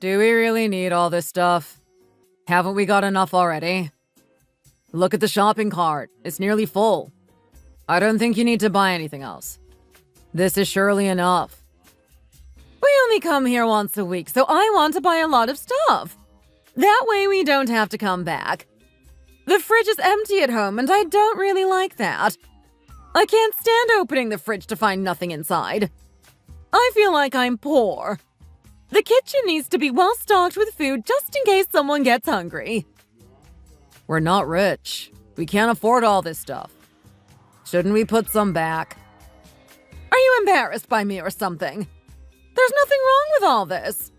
Do we really need all this stuff? Haven't we got enough already? Look at the shopping cart. It's nearly full. I don't think you need to buy anything else. This is surely enough. We only come here once a week, so I want to buy a lot of stuff. That way we don't have to come back. The fridge is empty at home, and I don't really like that. I can't stand opening the fridge to find nothing inside. I feel like I'm poor. The kitchen needs to be well stocked with food just in case someone gets hungry. We're not rich. We can't afford all this stuff. Shouldn't we put some back? Are you embarrassed by me or something? There's nothing wrong with all this.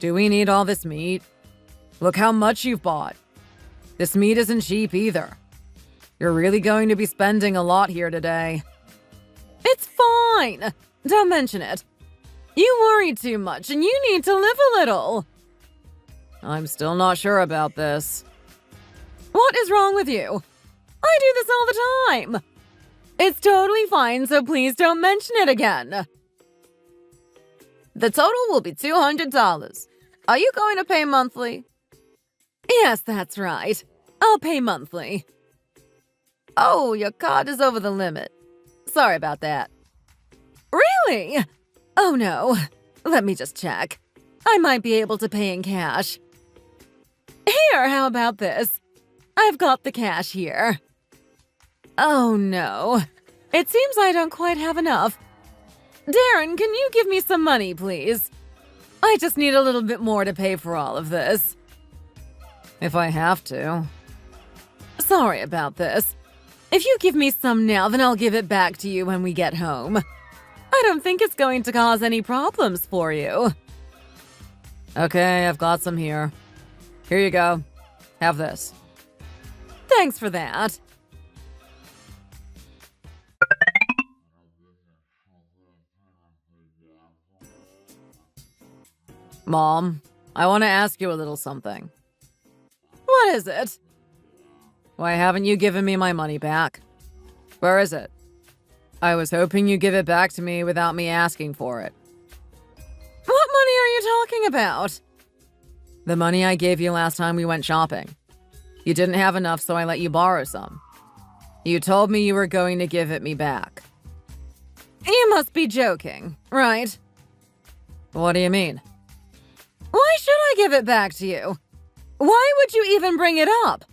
Do we need all this meat? Look how much you've bought. This meat isn't cheap either. You're really going to be spending a lot here today. It's fine. Don't mention it. You worry too much and you need to live a little. I'm still not sure about this. What is wrong with you? I do this all the time. It's totally fine, so please don't mention it again. The total will be $200. Are you going to pay monthly? Yes, that's right. I'll pay monthly. Oh, your card is over the limit. Sorry about that. Really? Oh no. Let me just check. I might be able to pay in cash. Here, how about this? I've got the cash here. Oh no. It seems I don't quite have enough. Darren, can you give me some money, please? I just need a little bit more to pay for all of this. If I have to. Sorry about this. If you give me some now, then I'll give it back to you when we get home. I don't think it's going to cause any problems for you. Okay, I've got some here. Here you go. Have this. Thanks for that. Mom, I want to ask you a little something. What is it? Why haven't you given me my money back? Where is it? I was hoping you'd give it back to me without me asking for it. What money are you talking about? The money I gave you last time we went shopping. You didn't have enough, so I let you borrow some. You told me you were going to give it me back. You must be joking, right? What do you mean? Why should I give it back to you? Why would you even bring it up?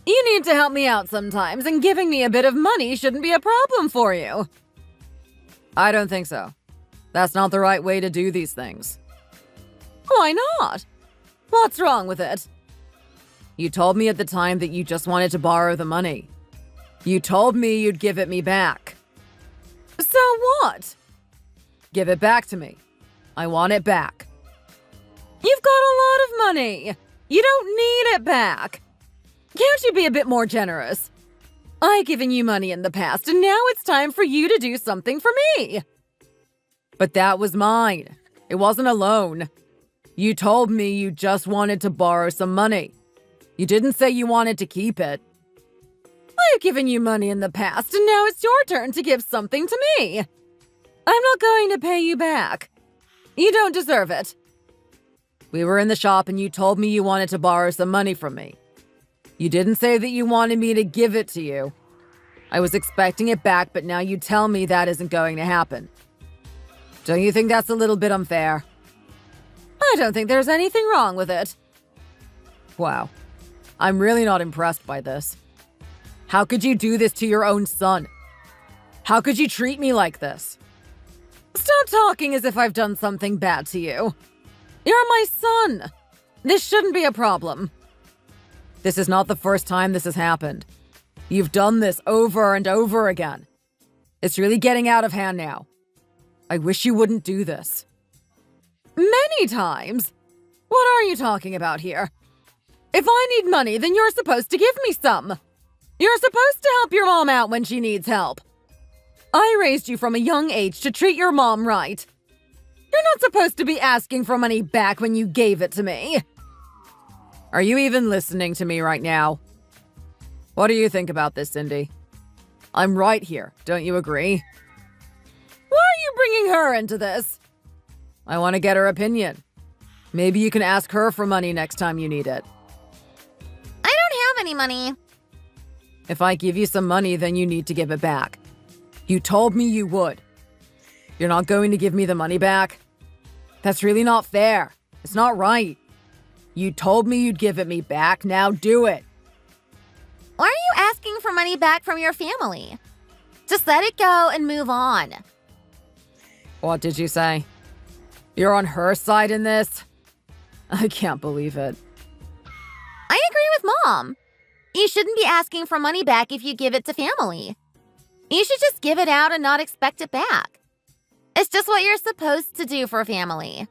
You need to help me out sometimes, and giving me a bit of money shouldn't be a problem for you. I don't think so. That's not the right way to do these things. Why not? What's wrong with it? You told me at the time that you just wanted to borrow the money. You told me you'd give it me back. So what? Give it back to me. I want it back. You've got a lot of money. You don't need it back. Can't you be a bit more generous? I've given you money in the past, and now it's time for you to do something for me. But that was mine. It wasn't a loan. You told me you just wanted to borrow some money. You didn't say you wanted to keep it. I've given you money in the past, and now it's your turn to give something to me. I'm not going to pay you back. You don't deserve it. We were in the shop, and you told me you wanted to borrow some money from me. You didn't say that you wanted me to give it to you. I was expecting it back, but now you tell me that isn't going to happen. Don't you think that's a little bit unfair? I don't think there's anything wrong with it. Wow. I'm really not impressed by this. How could you do this to your own son? How could you treat me like this? Stop talking as if I've done something bad to you. You're my son. This shouldn't be a problem. This is not the first time this has happened. You've done this over and over again. It's really getting out of hand now. I wish you wouldn't do this. Many times? What are you talking about here? If I need money, then you're supposed to give me some. You're supposed to help your mom out when she needs help. I raised you from a young age to treat your mom right. You're not supposed to be asking for money back when you gave it to me. Are you even listening to me right now? What do you think about this, Cindy? I'm right here, don't you agree? Why are you bringing her into this? I want to get her opinion. Maybe you can ask her for money next time you need it. I don't have any money. If I give you some money, then you need to give it back. You told me you would. You're not going to give me the money back? That's really not fair. It's not right. You told me you'd give it me back, now do it. Why are you asking for money back from your family? Just let it go and move on. What did you say? You're on her side in this? I can't believe it. I agree with Mom. You shouldn't be asking for money back if you give it to family. You should just give it out and not expect it back. It's just what you're supposed to do for family.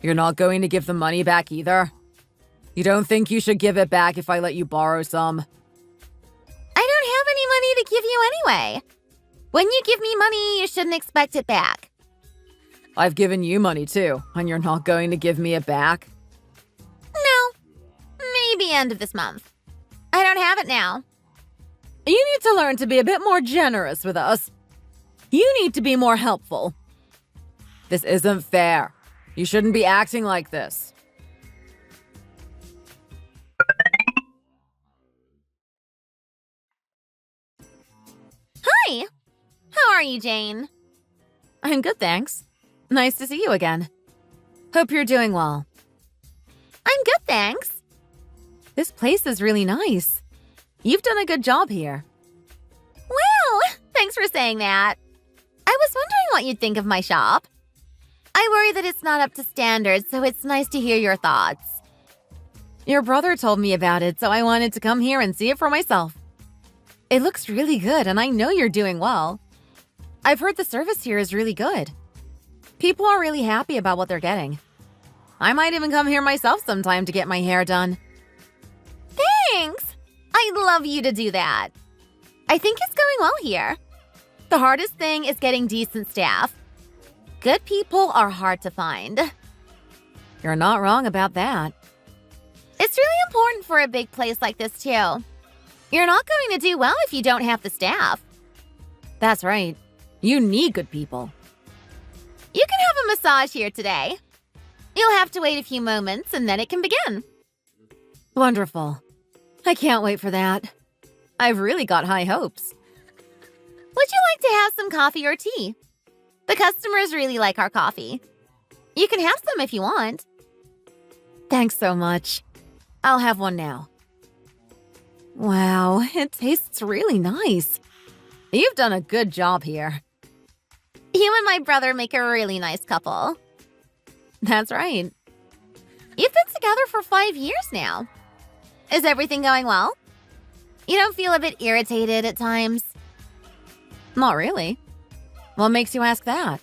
You're not going to give the money back either? You don't think you should give it back if I let you borrow some? I don't have any money to give you anyway. When you give me money, you shouldn't expect it back. I've given you money too, and you're not going to give me it back? No. Maybe end of this month. I don't have it now. You need to learn to be a bit more generous with us. You need to be more helpful. This isn't fair. You shouldn't be acting like this. Hi! How are you, Jane? I'm good, thanks. Nice to see you again. Hope you're doing well. I'm good, thanks. This place is really nice. You've done a good job here. Well, thanks for saying that. I was wondering what you'd think of my shop. I worry that it's not up to standards, so it's nice to hear your thoughts. Your brother told me about it, so I wanted to come here and see it for myself. It looks really good, and I know you're doing well. I've heard the service here is really good. People are really happy about what they're getting. I might even come here myself sometime to get my hair done. Thanks! I'd love you to do that. I think it's going well here. The hardest thing is getting decent staff. Good people are hard to find. You're not wrong about that. It's really important for a big place like this, too. You're not going to do well if you don't have the staff. That's right. You need good people. You can have a massage here today. You'll have to wait a few moments and then it can begin. Wonderful. I can't wait for that. I've really got high hopes. Would you like to have some coffee or tea? The customers really like our coffee. You can have some if you want. Thanks so much. I'll have one now. Wow, it tastes really nice. You've done a good job here. You and my brother make a really nice couple. That's right. You've been together for 5 years now. Is everything going well? You don't feel a bit irritated at times? Not really. What makes you ask that?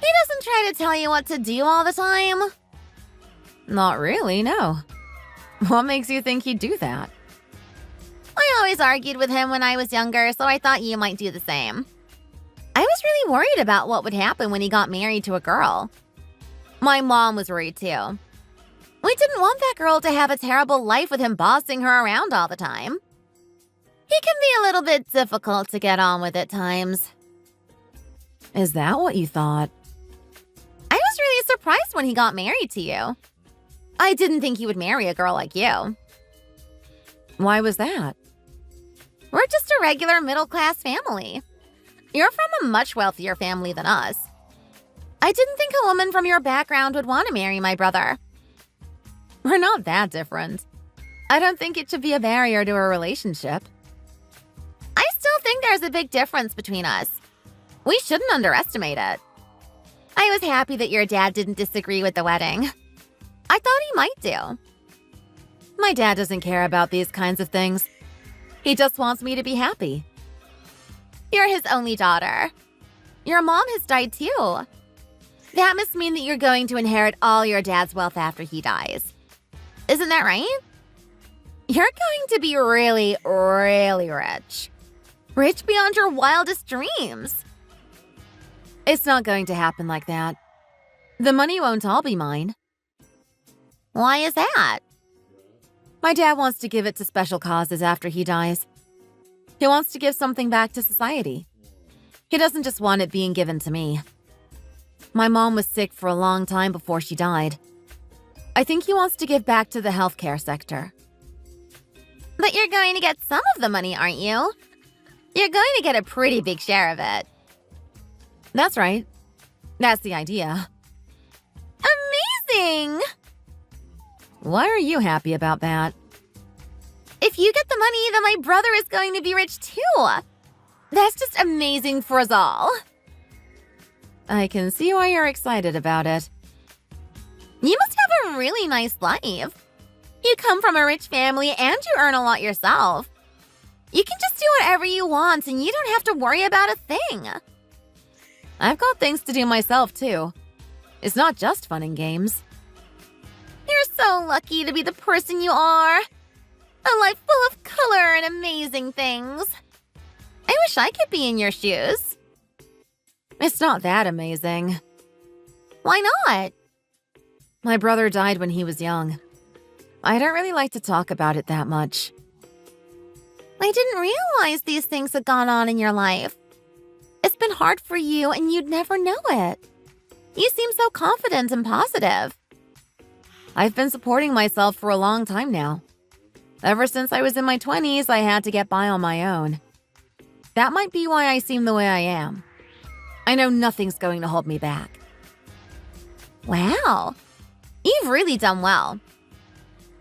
He doesn't try to tell you what to do all the time? Not really, no. What makes you think he'd do that? I always argued with him when I was younger, so I thought you might do the same. I was really worried about what would happen when he got married to a girl. My mom was worried too. We didn't want that girl to have a terrible life with him bossing her around all the time. He can be a little bit difficult to get on with at times. Is that what you thought? I was really surprised when he got married to you. I didn't think he would marry a girl like you. Why was that? We're just a regular middle-class family. You're from a much wealthier family than us. I didn't think a woman from your background would want to marry my brother. We're not that different. I don't think it should be a barrier to a relationship. I still think there's a big difference between us. We shouldn't underestimate it. I was happy that your dad didn't disagree with the wedding. I thought he might do. My dad doesn't care about these kinds of things. He just wants me to be happy. You're his only daughter. Your mom has died too. That must mean that you're going to inherit all your dad's wealth after he dies. Isn't that right? You're going to be really, really rich. Rich beyond your wildest dreams. It's not going to happen like that. The money won't all be mine. Why is that? My dad wants to give it to special causes after he dies. He wants to give something back to society. He doesn't just want it being given to me. My mom was sick for a long time before she died. I think he wants to give back to the healthcare sector. But you're going to get some of the money, aren't you? You're going to get a pretty big share of it. That's right. That's the idea. Amazing! Why are you happy about that? If you get the money, then my brother is going to be rich too. That's just amazing for us all. I can see why you're excited about it. You must have a really nice life. You come from a rich family and you earn a lot yourself. You can just do whatever you want and you don't have to worry about a thing. I've got things to do myself, too. It's not just fun and games. You're so lucky to be the person you are. A life full of color and amazing things. I wish I could be in your shoes. It's not that amazing. Why not? My brother died when he was young. I don't really like to talk about it that much. I didn't realize these things had gone on in your life. It's been hard for you and you'd never know it. You seem so confident and positive. I've been supporting myself for a long time now. Ever since I was in my 20s, I had to get by on my own. That might be why I seem the way I am. I know nothing's going to hold me back. Wow. You've really done well.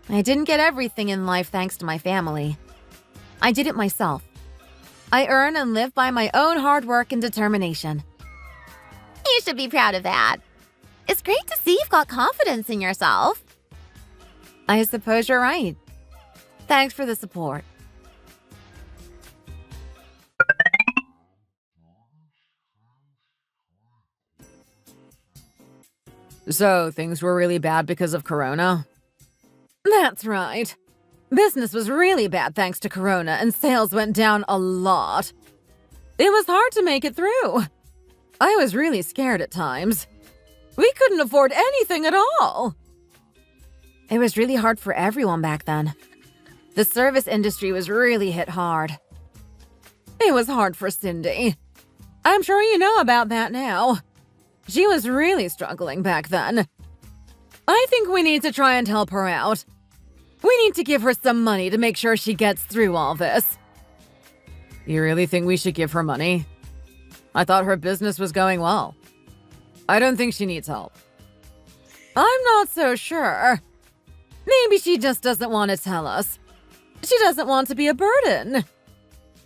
I didn't get everything in life thanks to my family. I did it myself. I earn and live by my own hard work and determination. You should be proud of that. It's great to see you've got confidence in yourself. I suppose you're right. Thanks for the support. So, things were really bad because of Corona? That's right. Business was really bad thanks to Corona, and sales went down a lot. It was hard to make it through. I was really scared at times. We couldn't afford anything at all. It was really hard for everyone back then. The service industry was really hit hard. It was hard for Cindy. I'm sure you know about that now. She was really struggling back then. I think we need to try and help her out. We need to give her some money to make sure she gets through all this. You really think we should give her money? I thought her business was going well. I don't think she needs help. I'm not so sure. Maybe she just doesn't want to tell us. She doesn't want to be a burden.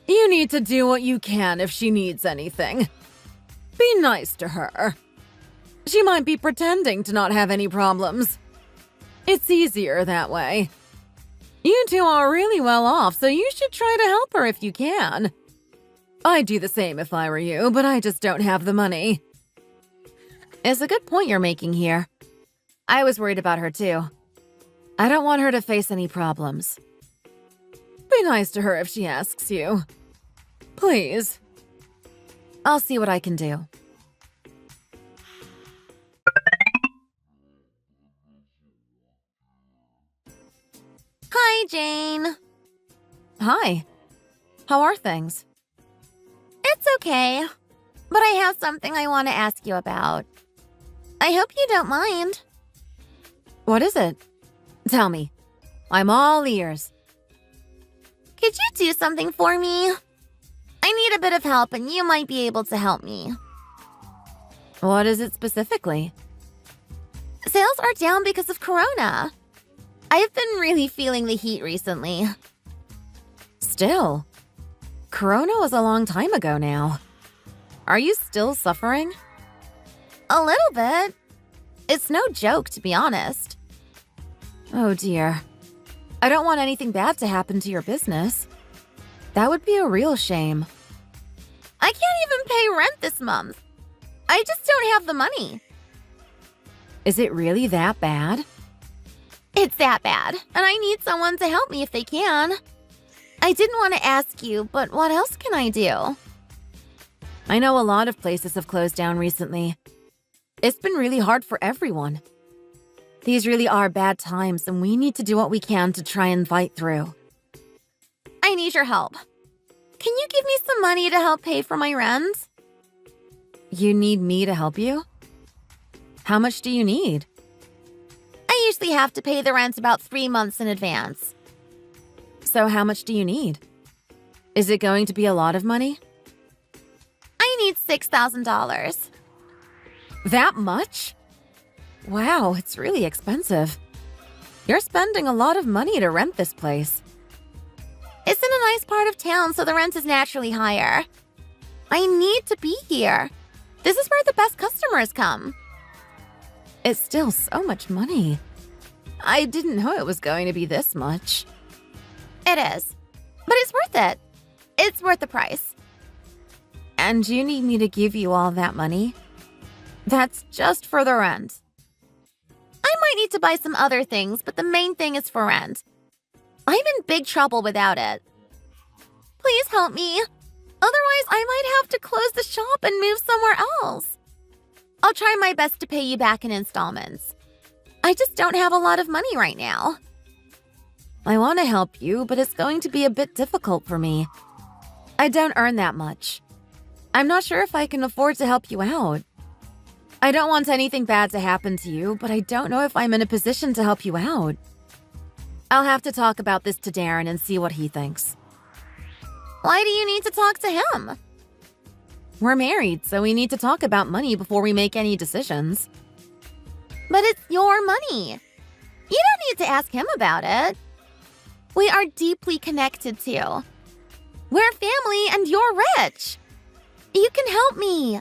You need to do what you can if she needs anything. Be nice to her. She might be pretending to not have any problems. It's easier that way. You two are really well off, so you should try to help her if you can. I'd do the same if I were you, but I just don't have the money. It's a good point you're making here. I was worried about her too. I don't want her to face any problems. Be nice to her if she asks you. Please. I'll see what I can do. Hi, Jane. Hi. How are things? It's okay, but I have something I want to ask you about. I hope you don't mind. What is it? Tell me. I'm all ears. Could you do something for me? I need a bit of help and you might be able to help me. What is it specifically? Sales are down because of Corona. I've been really feeling the heat recently. Still. Corona was a long time ago now. Are you still suffering? A little bit. It's no joke, to be honest. Oh dear. I don't want anything bad to happen to your business. That would be a real shame. I can't even pay rent this month. I just don't have the money. Is it really that bad? It's that bad, and I need someone to help me if they can. I didn't want to ask you, but what else can I do? I know a lot of places have closed down recently. It's been really hard for everyone. These really are bad times, and we need to do what we can to try and fight through. I need your help. Can you give me some money to help pay for my rent? You need me to help you? How much do you need? I usually have to pay the rent about 3 months in advance. So how much do you need? Is it going to be a lot of money? I need $6,000. That much? Wow, it's really expensive. You're spending a lot of money to rent this place. It's in a nice part of town, so the rent is naturally higher. I need to be here. This is where the best customers come. It's still so much money. I didn't know it was going to be this much. It is. But it's worth it. It's worth the price. And you need me to give you all that money? That's just for the rent. I might need to buy some other things, but the main thing is for rent. I'm in big trouble without it. Please help me. Otherwise, I might have to close the shop and move somewhere else. I'll try my best to pay you back in installments. I just don't have a lot of money right now. I want to help you, but it's going to be a bit difficult for me. I don't earn that much. I'm not sure if I can afford to help you out. I don't want anything bad to happen to you, but I don't know if I'm in a position to help you out. I'll have to talk about this to Darren and see what he thinks. Why do you need to talk to him? We're married, so we need to talk about money before we make any decisions. But it's your money. You don't need to ask him about it. We are deeply connected too. We're family and you're rich. You can help me.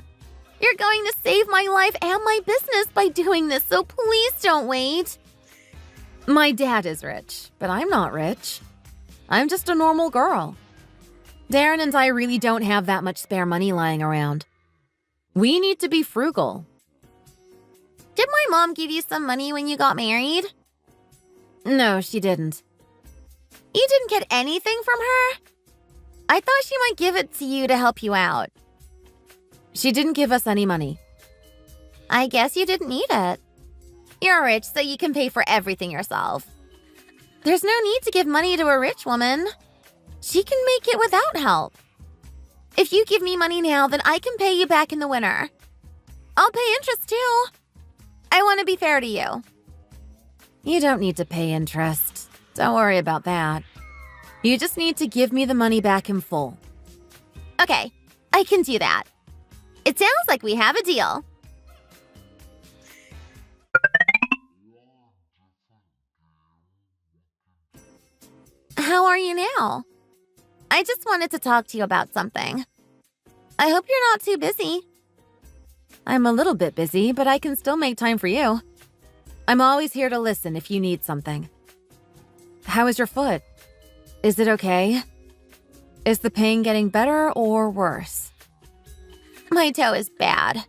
You're going to save my life and my business by doing this, so please don't wait. My dad is rich, but I'm not rich. I'm just a normal girl. Darren and I really don't have that much spare money lying around. We need to be frugal. Did my mom give you some money when you got married? No, she didn't. You didn't get anything from her? I thought she might give it to you to help you out. She didn't give us any money. I guess you didn't need it. You're rich, so you can pay for everything yourself. There's no need to give money to a rich woman. She can make it without help. If you give me money now, then I can pay you back in the winter. I'll pay interest too. I want to be fair to you. You don't need to pay interest. Don't worry about that. You just need to give me the money back in full. Okay, I can do that. It sounds like we have a deal. How are you now? I just wanted to talk to you about something. I hope you're not too busy. I'm a little bit busy, but I can still make time for you. I'm always here to listen if you need something. How is your foot? Is it okay? Is the pain getting better or worse? My toe is bad.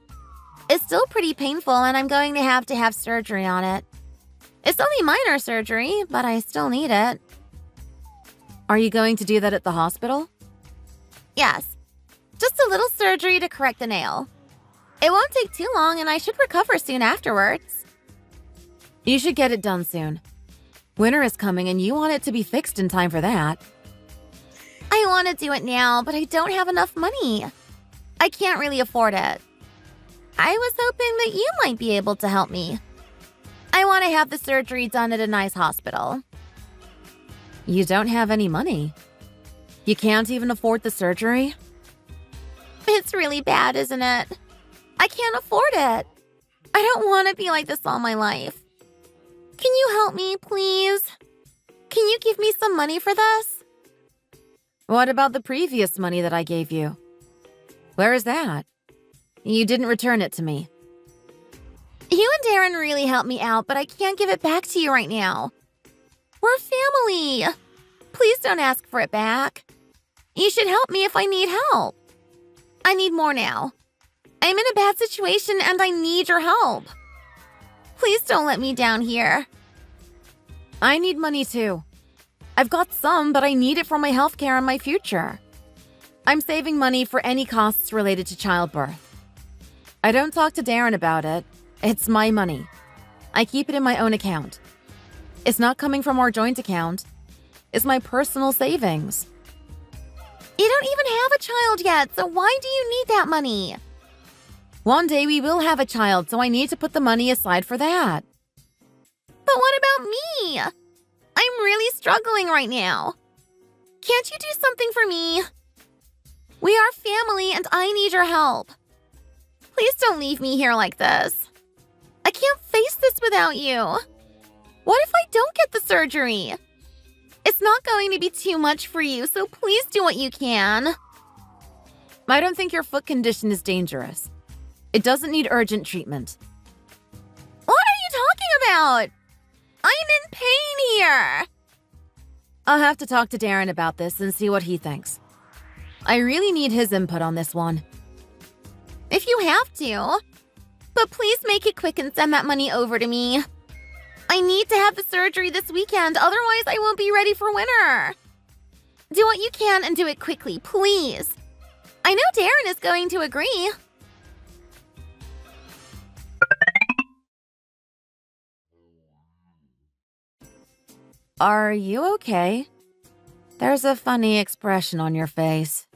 It's still pretty painful and I'm going to have surgery on it. It's only minor surgery, but I still need it. Are you going to do that at the hospital? Yes. Just a little surgery to correct the nail. It won't take too long and I should recover soon afterwards. You should get it done soon. Winter is coming and you want it to be fixed in time for that. I want to do it now, but I don't have enough money. I can't really afford it. I was hoping that you might be able to help me. I want to have the surgery done at a nice hospital. You don't have any money. You can't even afford the surgery? It's really bad, isn't it? I can't afford it. I don't want to be like this all my life. Can you help me, please? Can you give me some money for this? What about the previous money that I gave you? Where is that? You didn't return it to me. You and Darren really helped me out, but I can't give it back to you right now. We're family. Please don't ask for it back. You should help me if I need help. I need more now. I'm in a bad situation and I need your help. Please don't let me down here. I need money too. I've got some, but I need it for my healthcare and my future. I'm saving money for any costs related to childbirth. I don't talk to Darren about it. It's my money. I keep it in my own account. It's not coming from our joint account. It's my personal savings. You don't even have a child yet, so why do you need that money? One day we will have a child, so I need to put the money aside for that. But what about me? I'm really struggling right now. Can't you do something for me? We are family and I need your help. Please don't leave me here like this. I can't face this without you. What if I don't get the surgery? It's not going to be too much for you, so please do what you can. I don't think your foot condition is dangerous. It doesn't need urgent treatment. What are you talking about? I'm in pain here. I'll have to talk to Darren about this and see what he thinks. I really need his input on this one. If you have to. But please make it quick and send that money over to me. I need to have the surgery this weekend, otherwise I won't be ready for winter. Do what you can and do it quickly, please. I know Darren is going to agree. Are you okay? There's a funny expression on your face.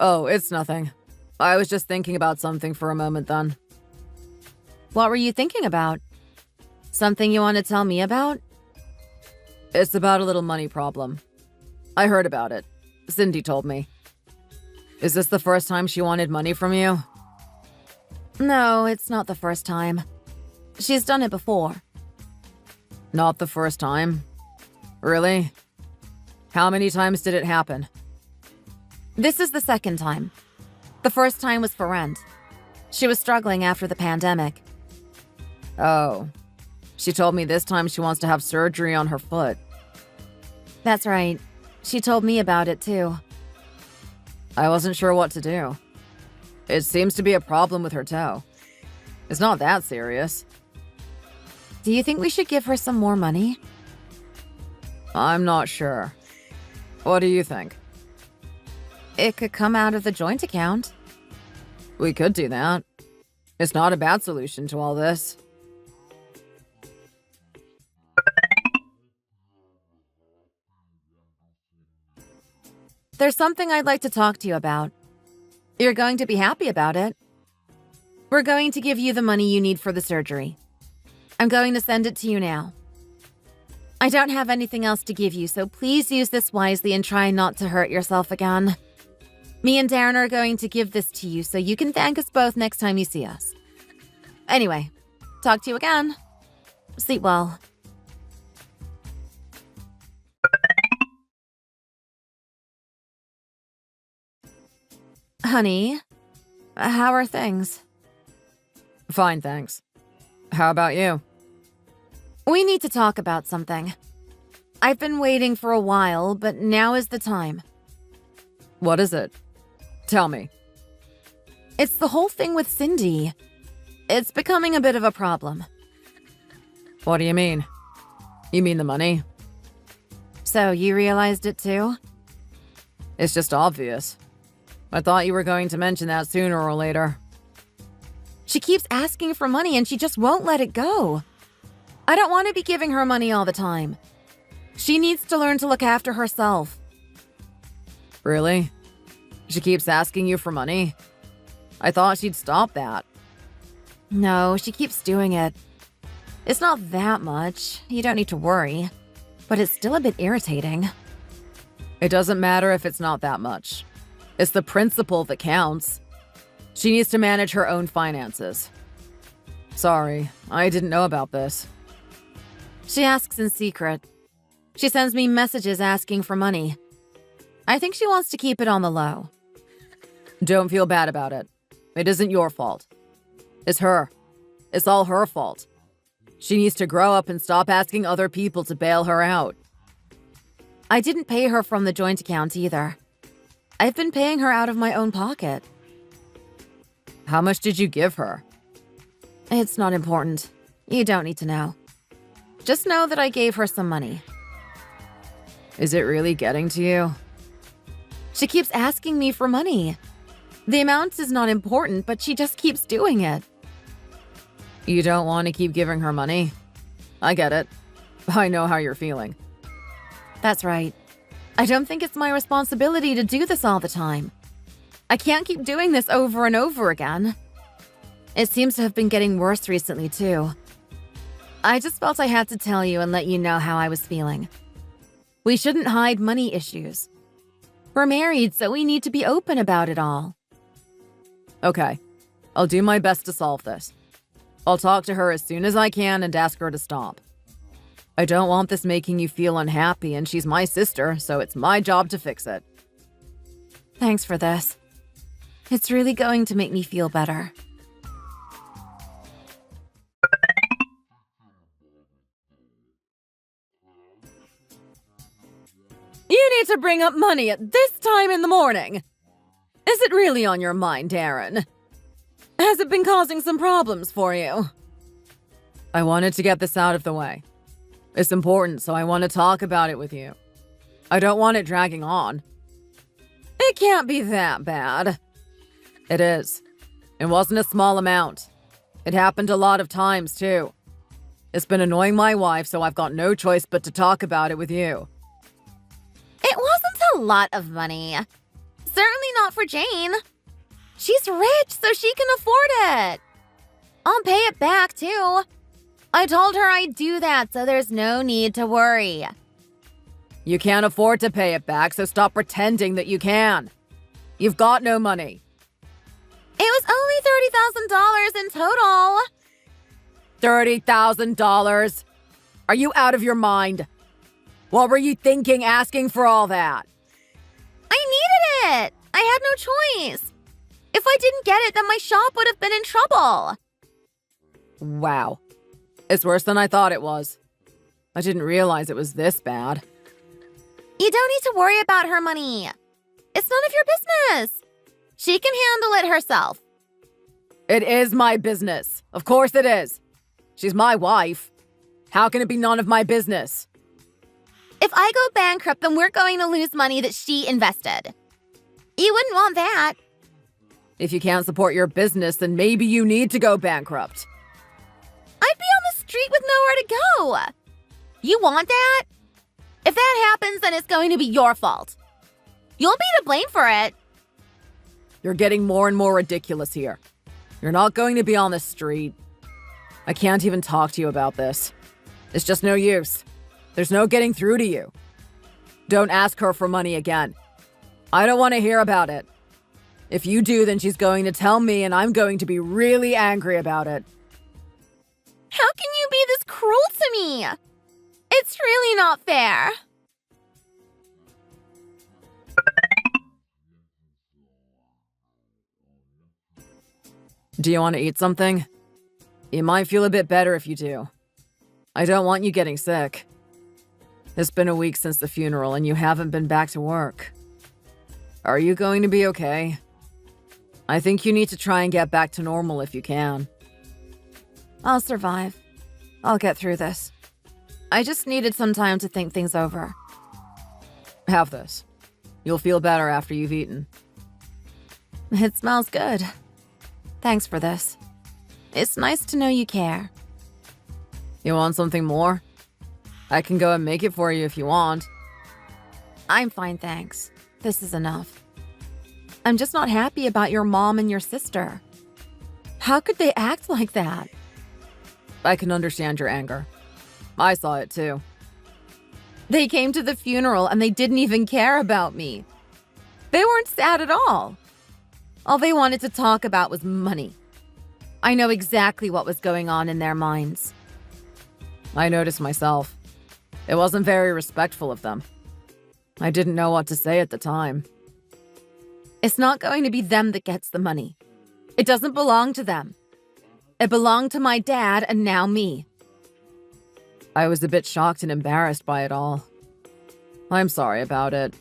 Oh, it's nothing. I was just thinking about something for a moment then. What were you thinking about? Something you want to tell me about? It's about a little money problem. I heard about it. Cindy told me. Is this the first time she wanted money from you? No, it's not the first time. She's done it before. Not the first time? Really? How many times did it happen? This is the second time. The first time was for rent. She was struggling after the pandemic. Oh. She told me this time she wants to have surgery on her foot. That's right. She told me about it too. I wasn't sure what to do. It seems to be a problem with her toe. It's not that serious. Do you think we should give her some more money? I'm not sure. What do you think? It could come out of the joint account. We could do that. It's not a bad solution to all this. There's something I'd like to talk to you about. You're going to be happy about it. We're going to give you the money you need for the surgery. I'm going to send it to you now. I don't have anything else to give you, so please use this wisely and try not to hurt yourself again. Me and Darren are going to give this to you so you can thank us both next time you see us. Anyway, talk to you again. Sleep well. Honey, how are things? Fine, thanks. How about you? We need to talk about something. I've been waiting for a while, but now is the time. What is it? Tell me. It's the whole thing with Cindy. It's becoming a bit of a problem. What do you mean? You mean the money? So you realized it too? It's just obvious. I thought you were going to mention that sooner or later. She keeps asking for money and she just won't let it go. I don't want to be giving her money all the time. She needs to learn to look after herself. Really? She keeps asking you for money? I thought she'd stop that. No, she keeps doing it. It's not that much. You don't need to worry. But it's still a bit irritating. It doesn't matter if it's not that much. It's the principle that counts. She needs to manage her own finances. Sorry, I didn't know about this. She asks in secret. She sends me messages asking for money. I think she wants to keep it on the low. Don't feel bad about it. It isn't your fault. It's her. It's all her fault. She needs to grow up and stop asking other people to bail her out. I didn't pay her from the joint account either. I've been paying her out of my own pocket. How much did you give her? It's not important. You don't need to know. Just know that I gave her some money. Is it really getting to you? She keeps asking me for money. The amount is not important, but she just keeps doing it. You don't want to keep giving her money? I get it. I know how you're feeling. That's right. I don't think it's my responsibility to do this all the time. I can't keep doing this over and over again. It seems to have been getting worse recently, too. I just felt I had to tell you and let you know how I was feeling. We shouldn't hide money issues. We're married, so we need to be open about it all. Okay, I'll do my best to solve this. I'll talk to her as soon as I can and ask her to stop. I don't want this making you feel unhappy, and she's my sister, so it's my job to fix it. Thanks for this. It's really going to make me feel better. You need to bring up money at this time in the morning. Is it really on your mind, Darren? Has it been causing some problems for you? I wanted to get this out of the way. It's important, so I want to talk about it with you. I don't want it dragging on. It can't be that bad. It is. It wasn't a small amount. It happened a lot of times, too. It's been annoying my wife, so I've got no choice but to talk about it with you. It wasn't a lot of money. Certainly not for Jane. She's rich, so she can afford it. I'll pay it back, too. I told her I'd do that, so there's no need to worry. You can't afford to pay it back, so stop pretending that you can. You've got no money. It was only $30,000 in total. $30,000? Are you out of your mind? What were you thinking asking for all that? I needed it. I had no choice. If I didn't get it, then my shop would have been in trouble. Wow. It's worse than I thought it was. I didn't realize it was this bad. You don't need to worry about her money. It's none of your business. She can handle it herself. It is my business. Of course it is. She's my wife. How can it be none of my business? If I go bankrupt, then we're going to lose money that she invested. You wouldn't want that. If you can't support your business, then maybe you need to go bankrupt. I'd be on the street with nowhere to go. You want that? If that happens, then it's going to be your fault. You'll be to blame for it. You're getting more and more ridiculous here. You're not going to be on the street. I can't even talk to you about this. It's just no use. There's no getting through to you. Don't ask her for money again. I don't want to hear about it. If you do, then she's going to tell me, and I'm going to be really angry about it. How can you be this cruel to me? It's really not fair. Do you want to eat something? You might feel a bit better if you do. I don't want you getting sick. It's been a week since the funeral, and you haven't been back to work. Are you going to be okay? I think you need to try and get back to normal if you can. I'll survive. I'll get through this. I just needed some time to think things over. Have this. You'll feel better after you've eaten. It smells good. Thanks for this. It's nice to know you care. You want something more? I can go and make it for you if you want. I'm fine, thanks. This is enough. I'm just not happy about your mom and your sister. How could they act like that? I can understand your anger. I saw it too. They came to the funeral and they didn't even care about me. They weren't sad at all. All they wanted to talk about was money. I know exactly what was going on in their minds. I noticed myself. It wasn't very respectful of them. I didn't know what to say at the time. It's not going to be them that gets the money. It doesn't belong to them. It belonged to my dad and now me. I was a bit shocked and embarrassed by it all. I'm sorry about it.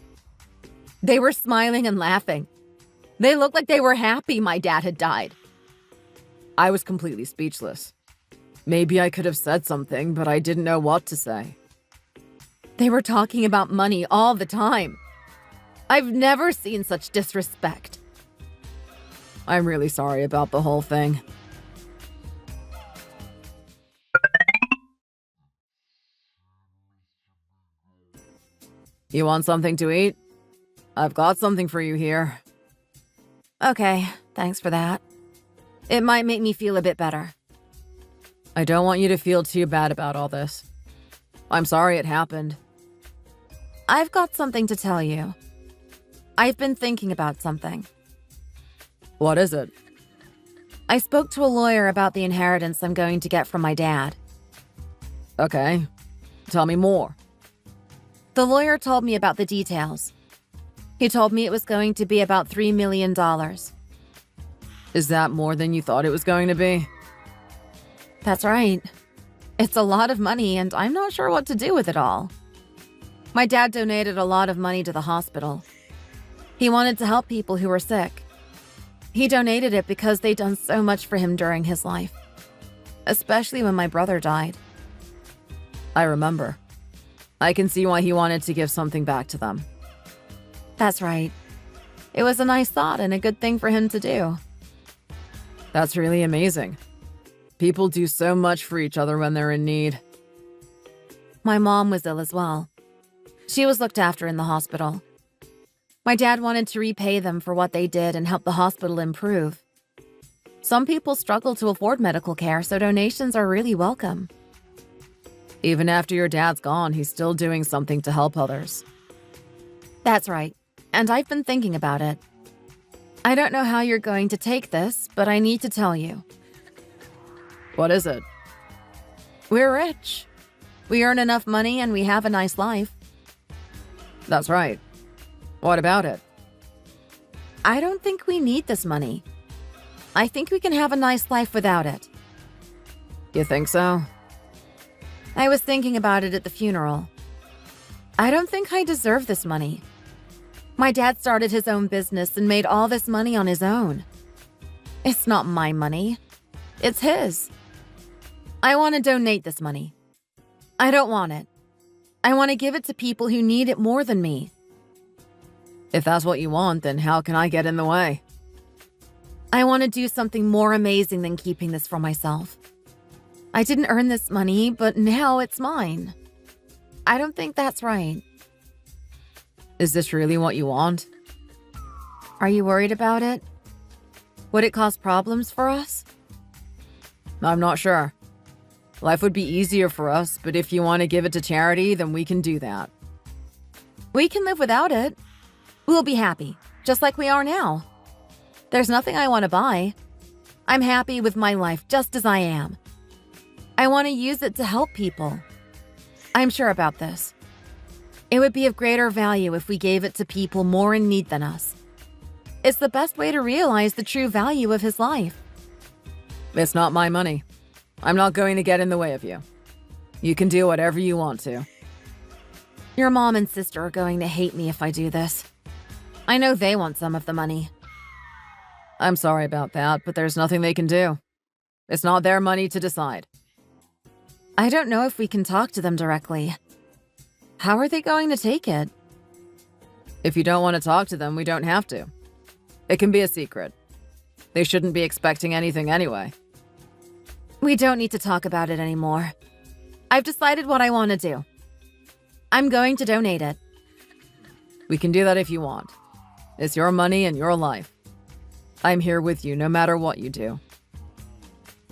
They were smiling and laughing. They looked like they were happy my dad had died. I was completely speechless. Maybe I could have said something, but I didn't know what to say. They were talking about money all the time. I've never seen such disrespect. I'm really sorry about the whole thing. You want something to eat? I've got something for you here. Okay, thanks for that. It might make me feel a bit better. I don't want you to feel too bad about all this. I'm sorry it happened. I've got something to tell you. I've been thinking about something. What is it? I spoke to a lawyer about the inheritance I'm going to get from my dad. Okay. Tell me more. The lawyer told me about the details. He told me it was going to be about $3 million. Is that more than you thought it was going to be? That's right. It's a lot of money, and I'm not sure what to do with it all. My dad donated a lot of money to the hospital. He wanted to help people who were sick. He donated it because they'd done so much for him during his life, especially when my brother died. I remember. I can see why he wanted to give something back to them. That's right. It was a nice thought and a good thing for him to do. That's really amazing. People do so much for each other when they're in need. My mom was ill as well. She was looked after in the hospital. My dad wanted to repay them for what they did and help the hospital improve. Some people struggle to afford medical care, so donations are really welcome. Even after your dad's gone, he's still doing something to help others. That's right, and I've been thinking about it. I don't know how you're going to take this, but I need to tell you. What is it? We're rich. We earn enough money and we have a nice life. That's right. What about it? I don't think we need this money. I think we can have a nice life without it. You think so? I was thinking about it at the funeral. I don't think I deserve this money. My dad started his own business and made all this money on his own. It's not my money. It's his. I want to donate this money. I don't want it. I want to give it to people who need it more than me. If that's what you want, then how can I get in the way? I want to do something more amazing than keeping this for myself. I didn't earn this money, but now it's mine. I don't think that's right. Is this really what you want? Are you worried about it? Would it cause problems for us? I'm not sure. Life would be easier for us, but if you want to give it to charity, then we can do that. We can live without it. We'll be happy, just like we are now. There's nothing I want to buy. I'm happy with my life just as I am. I want to use it to help people. I'm sure about this. It would be of greater value if we gave it to people more in need than us. It's the best way to realize the true value of his life. It's not my money. I'm not going to get in the way of you. You can do whatever you want to. Your mom and sister are going to hate me if I do this. I know they want some of the money. I'm sorry about that, but there's nothing they can do. It's not their money to decide. I don't know if we can talk to them directly. How are they going to take it? If you don't want to talk to them, we don't have to. It can be a secret. They shouldn't be expecting anything anyway. We don't need to talk about it anymore. I've decided what I want to do. I'm going to donate it. We can do that if you want. It's your money and your life. I'm here with you no matter what you do.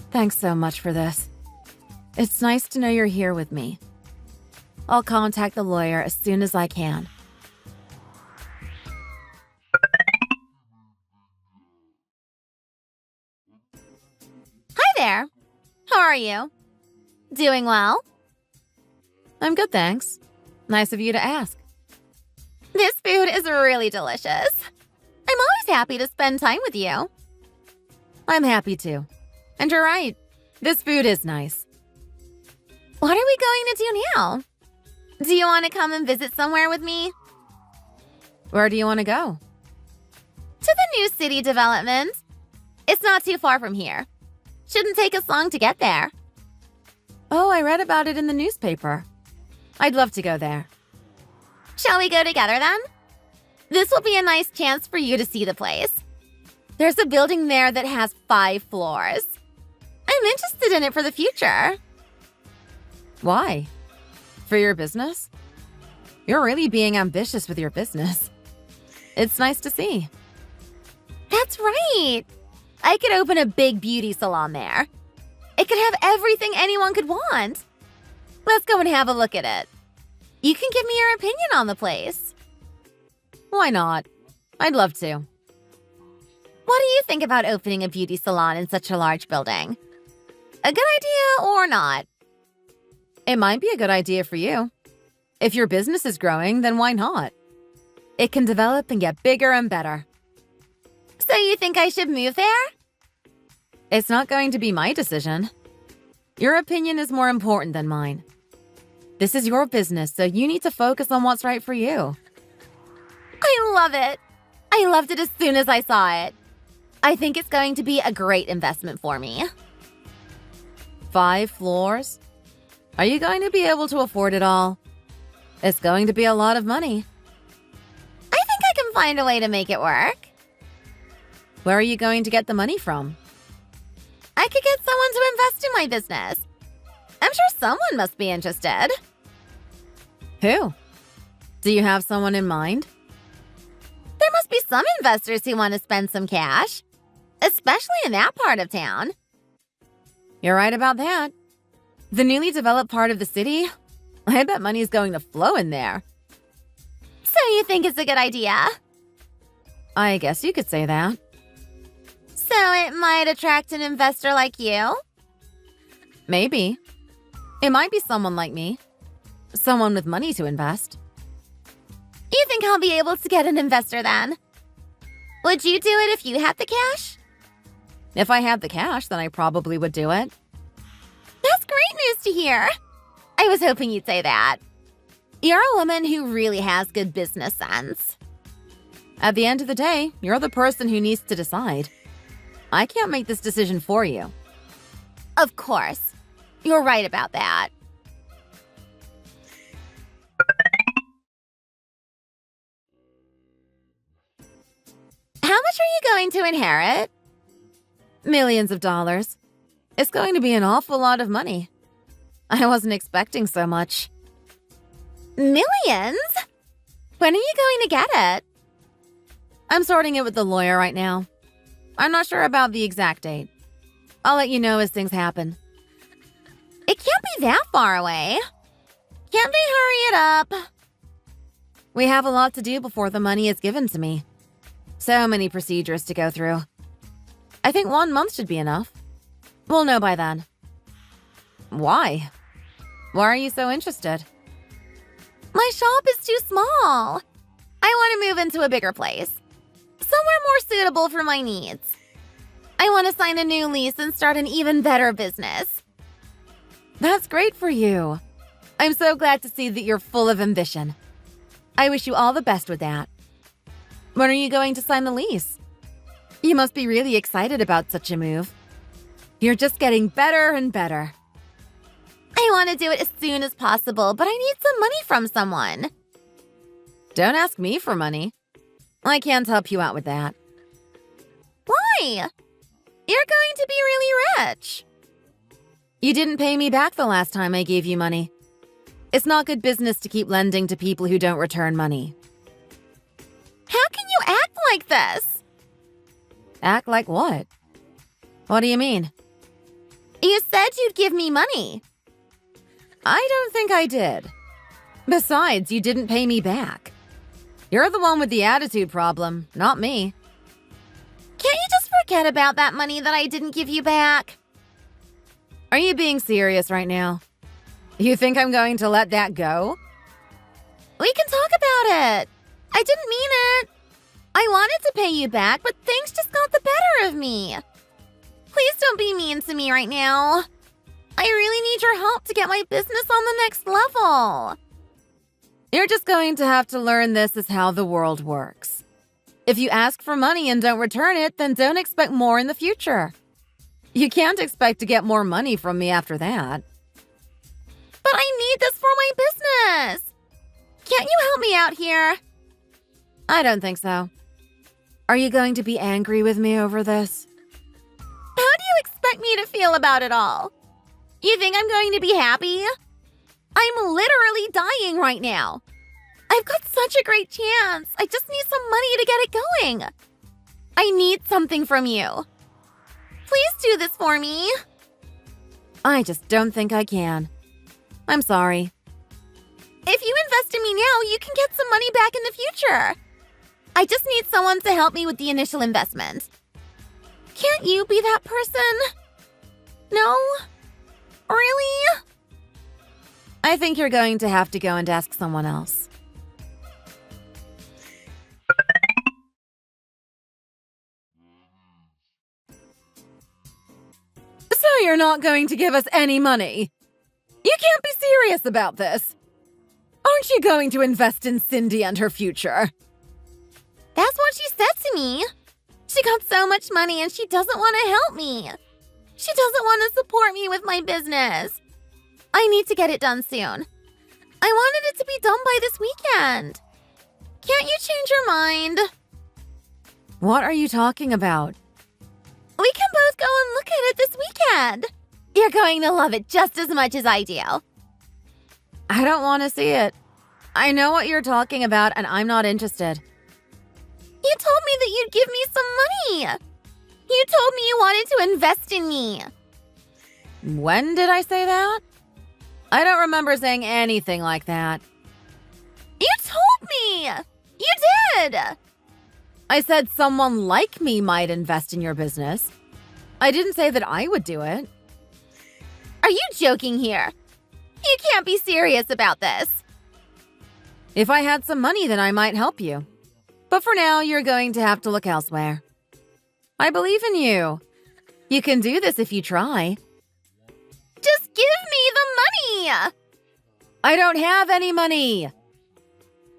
Thanks so much for this. It's nice to know you're here with me. I'll contact the lawyer as soon as I can. Hi there. How are you? Doing well? I'm good, thanks. Nice of you to ask. This food is really delicious. I'm always happy to spend time with you. I'm happy too. And you're right. This food is nice. What are we going to do now? Do you want to come and visit somewhere with me? Where do you want to go? To the new city development. It's not too far from here. Shouldn't take us long to get there. Oh, I read about it in the newspaper. I'd love to go there. Shall we go together then? This will be a nice chance for you to see the place. There's a building there that has 5 floors. I'm interested in it for the future. Why? For your business? You're really being ambitious with your business. It's nice to see. That's right. I could open a big beauty salon there. It could have everything anyone could want. Let's go and have a look at it. You can give me your opinion on the place. Why not? I'd love to. What do you think about opening a beauty salon in such a large building? A good idea or not? It might be a good idea for you. If your business is growing, then why not? It can develop and get bigger and better. So you think I should move there? It's not going to be my decision. Your opinion is more important than mine. This is your business, so you need to focus on what's right for you. I love it. I loved it as soon as I saw it. I think it's going to be a great investment for me. 5 floors? Are you going to be able to afford it all? It's going to be a lot of money. I think I can find a way to make it work. Where are you going to get the money from? I could get someone to invest in my business. I'm sure someone must be interested. Who? Do you have someone in mind? There must be some investors who want to spend some cash, especially in that part of town. You're right about that. The newly developed part of the city, I bet money is going to flow in there. So you think it's a good idea? I guess you could say that. So it might attract an investor like you? Maybe. It might be someone like me. Someone with money to invest. You think I'll be able to get an investor then? Would you do it if you had the cash? If I had the cash, then I probably would do it. That's great news to hear. I was hoping you'd say that. You're a woman who really has good business sense. At the end of the day, you're the person who needs to decide. I can't make this decision for you. Of course. You're right about that. How much are you going to inherit? Millions of dollars. It's going to be an awful lot of money. I wasn't expecting so much. Millions? When are you going to get it? I'm sorting it with the lawyer right now. I'm not sure about the exact date. I'll let you know as things happen. It can't be that far away. Can't they hurry it up? We have a lot to do before the money is given to me. So many procedures to go through. I think 1 month should be enough. We'll know by then. Why? Why are you so interested? My shop is too small. I want to move into a bigger place. Somewhere more suitable for my needs. I want to sign a new lease and start an even better business. That's great for you. I'm so glad to see that you're full of ambition. I wish you all the best with that. When are you going to sign the lease? You must be really excited about such a move. You're just getting better and better. I want to do it as soon as possible, but I need some money from someone. Don't ask me for money. I can't help you out with that. Why? You're going to be really rich. You didn't pay me back the last time I gave you money. It's not good business to keep lending to people who don't return money. How can you act like this? Act like what? What do you mean? You said you'd give me money. I don't think I did. Besides, you didn't pay me back. You're the one with the attitude problem, not me. Can't you just forget about that money that I didn't give you back? Are you being serious right now? You think I'm going to let that go? We can talk about it. I didn't mean it. I wanted to pay you back, but things just got the better of me. Please don't be mean to me right now. I really need your help to get my business on the next level. You're just going to have to learn this is how the world works. If you ask for money and don't return it, then don't expect more in the future. You can't expect to get more money from me after that. But I need this for my business. Can't you help me out here? I don't think so. Are you going to be angry with me over this? How do you expect me to feel about it all? You think I'm going to be happy? I'm literally dying right now. I've got such a great chance. I just need some money to get it going. I need something from you. Please do this for me. I just don't think I can. I'm sorry. If you invest in me now, you can get some money back in the future. I just need someone to help me with the initial investment. Can't you be that person? No? Really? I think you're going to have to go and ask someone else. So you're not going to give us any money? You can't be serious about this. Aren't you going to invest in Cindy and her future? That's what she said to me. She got so much money and she doesn't want to help me. She doesn't want to support me with my business. I need to get it done soon. I wanted it to be done by this weekend. Can't you change your mind? What are you talking about? We can both go and look at it this weekend. You're going to love it just as much as I do. I don't want to see it. I know what you're talking about and I'm not interested. You told me that you'd give me some money. You told me you wanted to invest in me. When did I say that? I don't remember saying anything like that. You told me! You did! I said someone like me might invest in your business. I didn't say that I would do it. Are you joking here? You can't be serious about this. If I had some money, then I might help you. But for now, you're going to have to look elsewhere. I believe in you. You can do this if you try. Just give me the money! I don't have any money.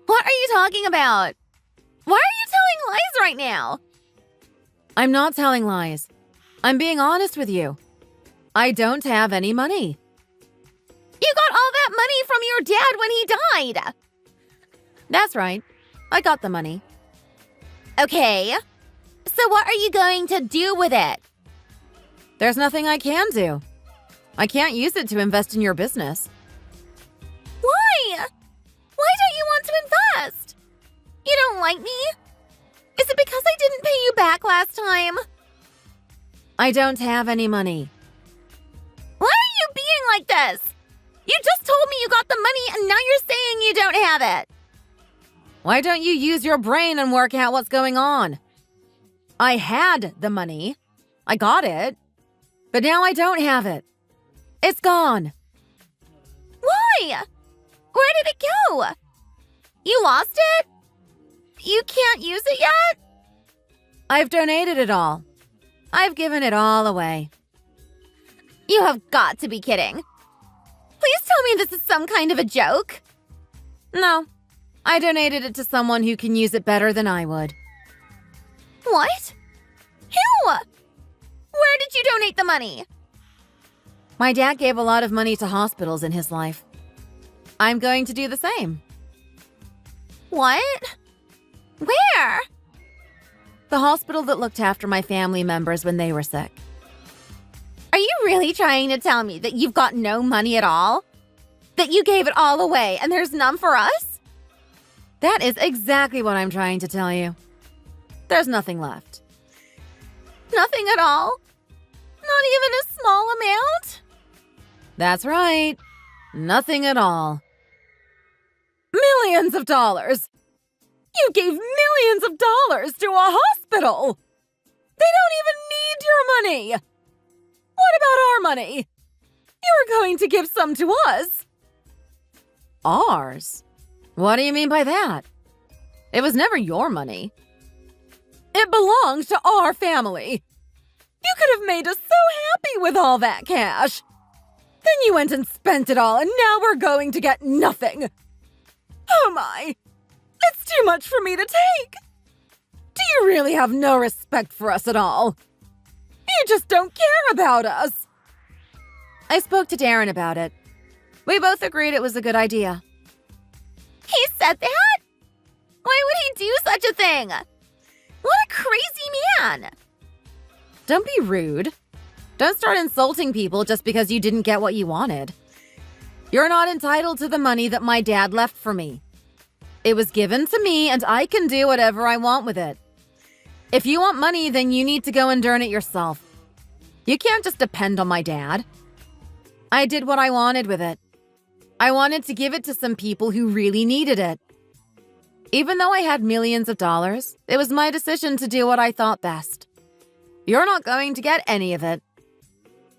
What are you talking about? Why are you telling lies right now? I'm not telling lies. I'm being honest with you. I don't have any money. You got all that money from your dad when he died. That's right. I got the money. Okay. So what are you going to do with it? There's nothing I can do. I can't use it to invest in your business. Why? Why don't you want to invest? You don't like me? Is it because I didn't pay you back last time? I don't have any money. Why are you being like this? You just told me you got the money and now you're saying you don't have it. Why don't you use your brain and work out what's going on? I had the money. I got it. But now I don't have it. It's gone. Why? Where did it go? You lost it? You can't use it yet? I've donated it all. I've given it all away. You have got to be kidding. Please tell me this is some kind of a joke. No. I donated it to someone who can use it better than I would. What? Who? Where did you donate the money? My dad gave a lot of money to hospitals in his life. I'm going to do the same. What? Where? The hospital that looked after my family members when they were sick. Are you really trying to tell me that you've got no money at all? That you gave it all away and there's none for us? That is exactly what I'm trying to tell you. There's nothing left. Nothing at all? Not even a small amount? That's right. Nothing at all. Millions of dollars! You gave millions of dollars to a hospital! They don't even need your money! What about our money? You were going to give some to us. Ours? What do you mean by that? It was never your money. It belonged to our family. You could have made us so happy with all that cash. Then you went and spent it all, and now we're going to get nothing. Oh my! It's too much for me to take. Do you really have no respect for us at all? You just don't care about us. I spoke to Darren about it. We both agreed it was a good idea. He said that? Why would he do such a thing? What a crazy man! Don't be rude. Don't start insulting people just because you didn't get what you wanted. You're not entitled to the money that my dad left for me. It was given to me and I can do whatever I want with it. If you want money, then you need to go and earn it yourself. You can't just depend on my dad. I did what I wanted with it. I wanted to give it to some people who really needed it. Even though I had millions of dollars, it was my decision to do what I thought best. You're not going to get any of it.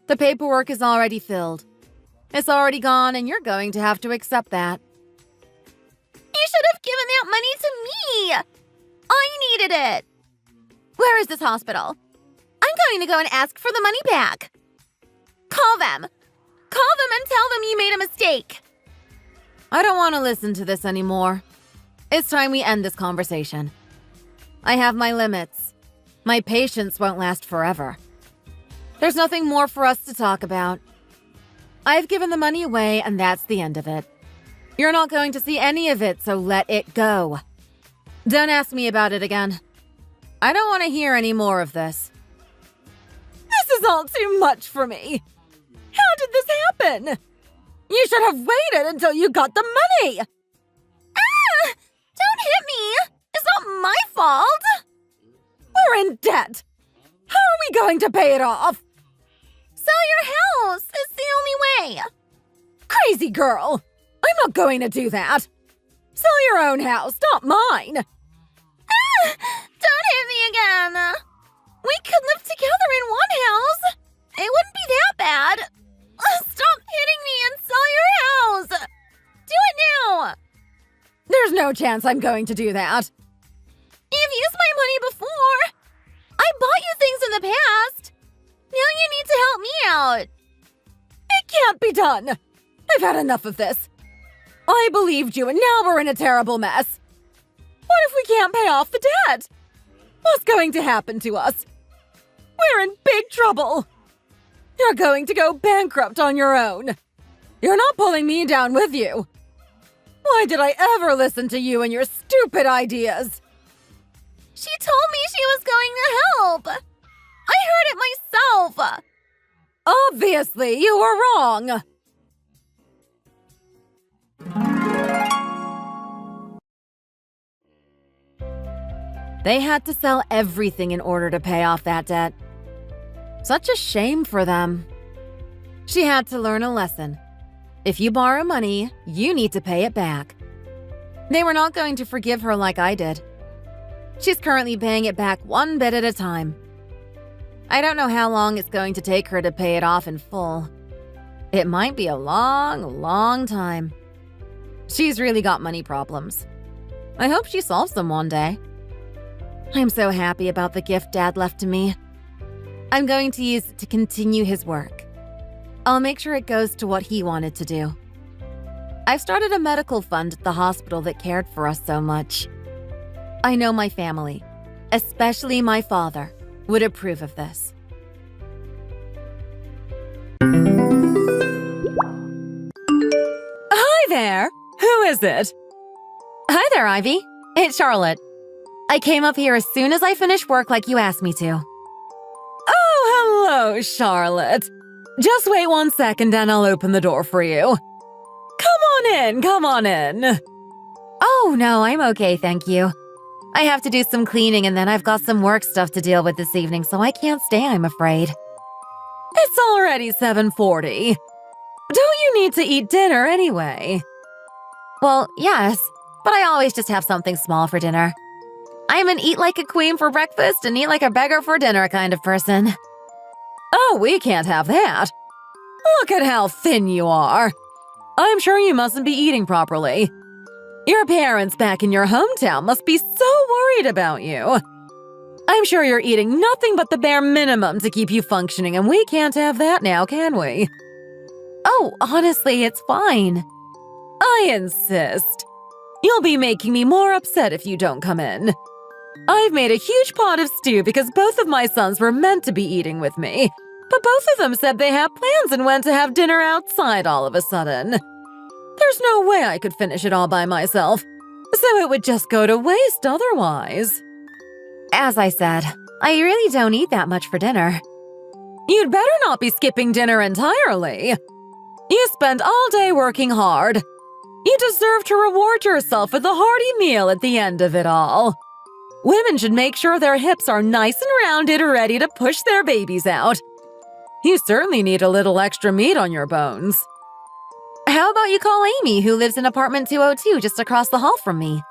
The paperwork is already filled. It's already gone, and you're going to have to accept that. You should have given that money to me! I needed it! Where is this hospital? I'm going to go and ask for the money back. Call them! Call them and tell them you made a mistake! I don't want to listen to this anymore. It's time we end this conversation. I have my limits. My patience won't last forever. There's nothing more for us to talk about. I've given the money away, and that's the end of it. You're not going to see any of it, so let it go. Don't ask me about it again. I don't want to hear any more of this. This is all too much for me. How did this happen? You should have waited until you got the money. Ah! Don't hit me! It's not my fault! We're in debt. How are we going to pay it off? Sell your house! It's the only way! Crazy girl! I'm not going to do that. Sell your own house, not mine. Ah! Don't hit me again! We could live together in one house! It wouldn't be that bad! Stop hitting me and sell your house! Do it now! There's no chance I'm going to do that. You've used my money before! I bought you things in the past! Now you need to help me out! It can't be done! I've had enough of this. I believed you, and now we're in a terrible mess. What if we can't pay off the debt? What's going to happen to us? We're in big trouble. You're going to go bankrupt on your own. You're not pulling me down with you. Why did I ever listen to you and your stupid ideas? She told me she was going to help! I heard it myself! Obviously, you were wrong. They had to sell everything in order to pay off that debt. Such a shame for them. She had to learn a lesson. If you borrow money, you need to pay it back. They were not going to forgive her like I did. She's currently paying it back one bit at a time. I don't know how long it's going to take her to pay it off in full. It might be a long, long time. She's really got money problems. I hope she solves them one day. I'm so happy about the gift Dad left to me. I'm going to use it to continue his work. I'll make sure it goes to what he wanted to do. I've started a medical fund at the hospital that cared for us so much. I know my family, especially my father, would approve of this. Hi there! Who is it? Hi there, Ivy. It's Charlotte. I came up here as soon as I finished work like you asked me to. Oh, hello, Charlotte. Just wait 1 second and I'll open the door for you. Come on in. Oh, no, I'm okay, thank you. I have to do some cleaning and then I've got some work stuff to deal with this evening, so I can't stay, I'm afraid. It's already 7:40. Don't you need to eat dinner anyway? Well, yes, but I always just have something small for dinner. I'm an eat like a queen for breakfast and eat like a beggar for dinner kind of person. Oh, we can't have that. Look at how thin you are. I'm sure you mustn't be eating properly. Your parents back in your hometown must be so worried about you. I'm sure you're eating nothing but the bare minimum to keep you functioning, and we can't have that now, can we? Oh, honestly, it's fine. I insist. You'll be making me more upset if you don't come in. I've made a huge pot of stew because both of my sons were meant to be eating with me, but both of them said they have plans and went to have dinner outside all of a sudden. There's no way I could finish it all by myself, so it would just go to waste otherwise. As I said, I really don't eat that much for dinner. You'd better not be skipping dinner entirely. You spend all day working hard. You deserve to reward yourself with a hearty meal at the end of it all. Women should make sure their hips are nice and rounded, ready to push their babies out. You certainly need a little extra meat on your bones. How about you call Amy, who lives in apartment 202 just across the hall from me?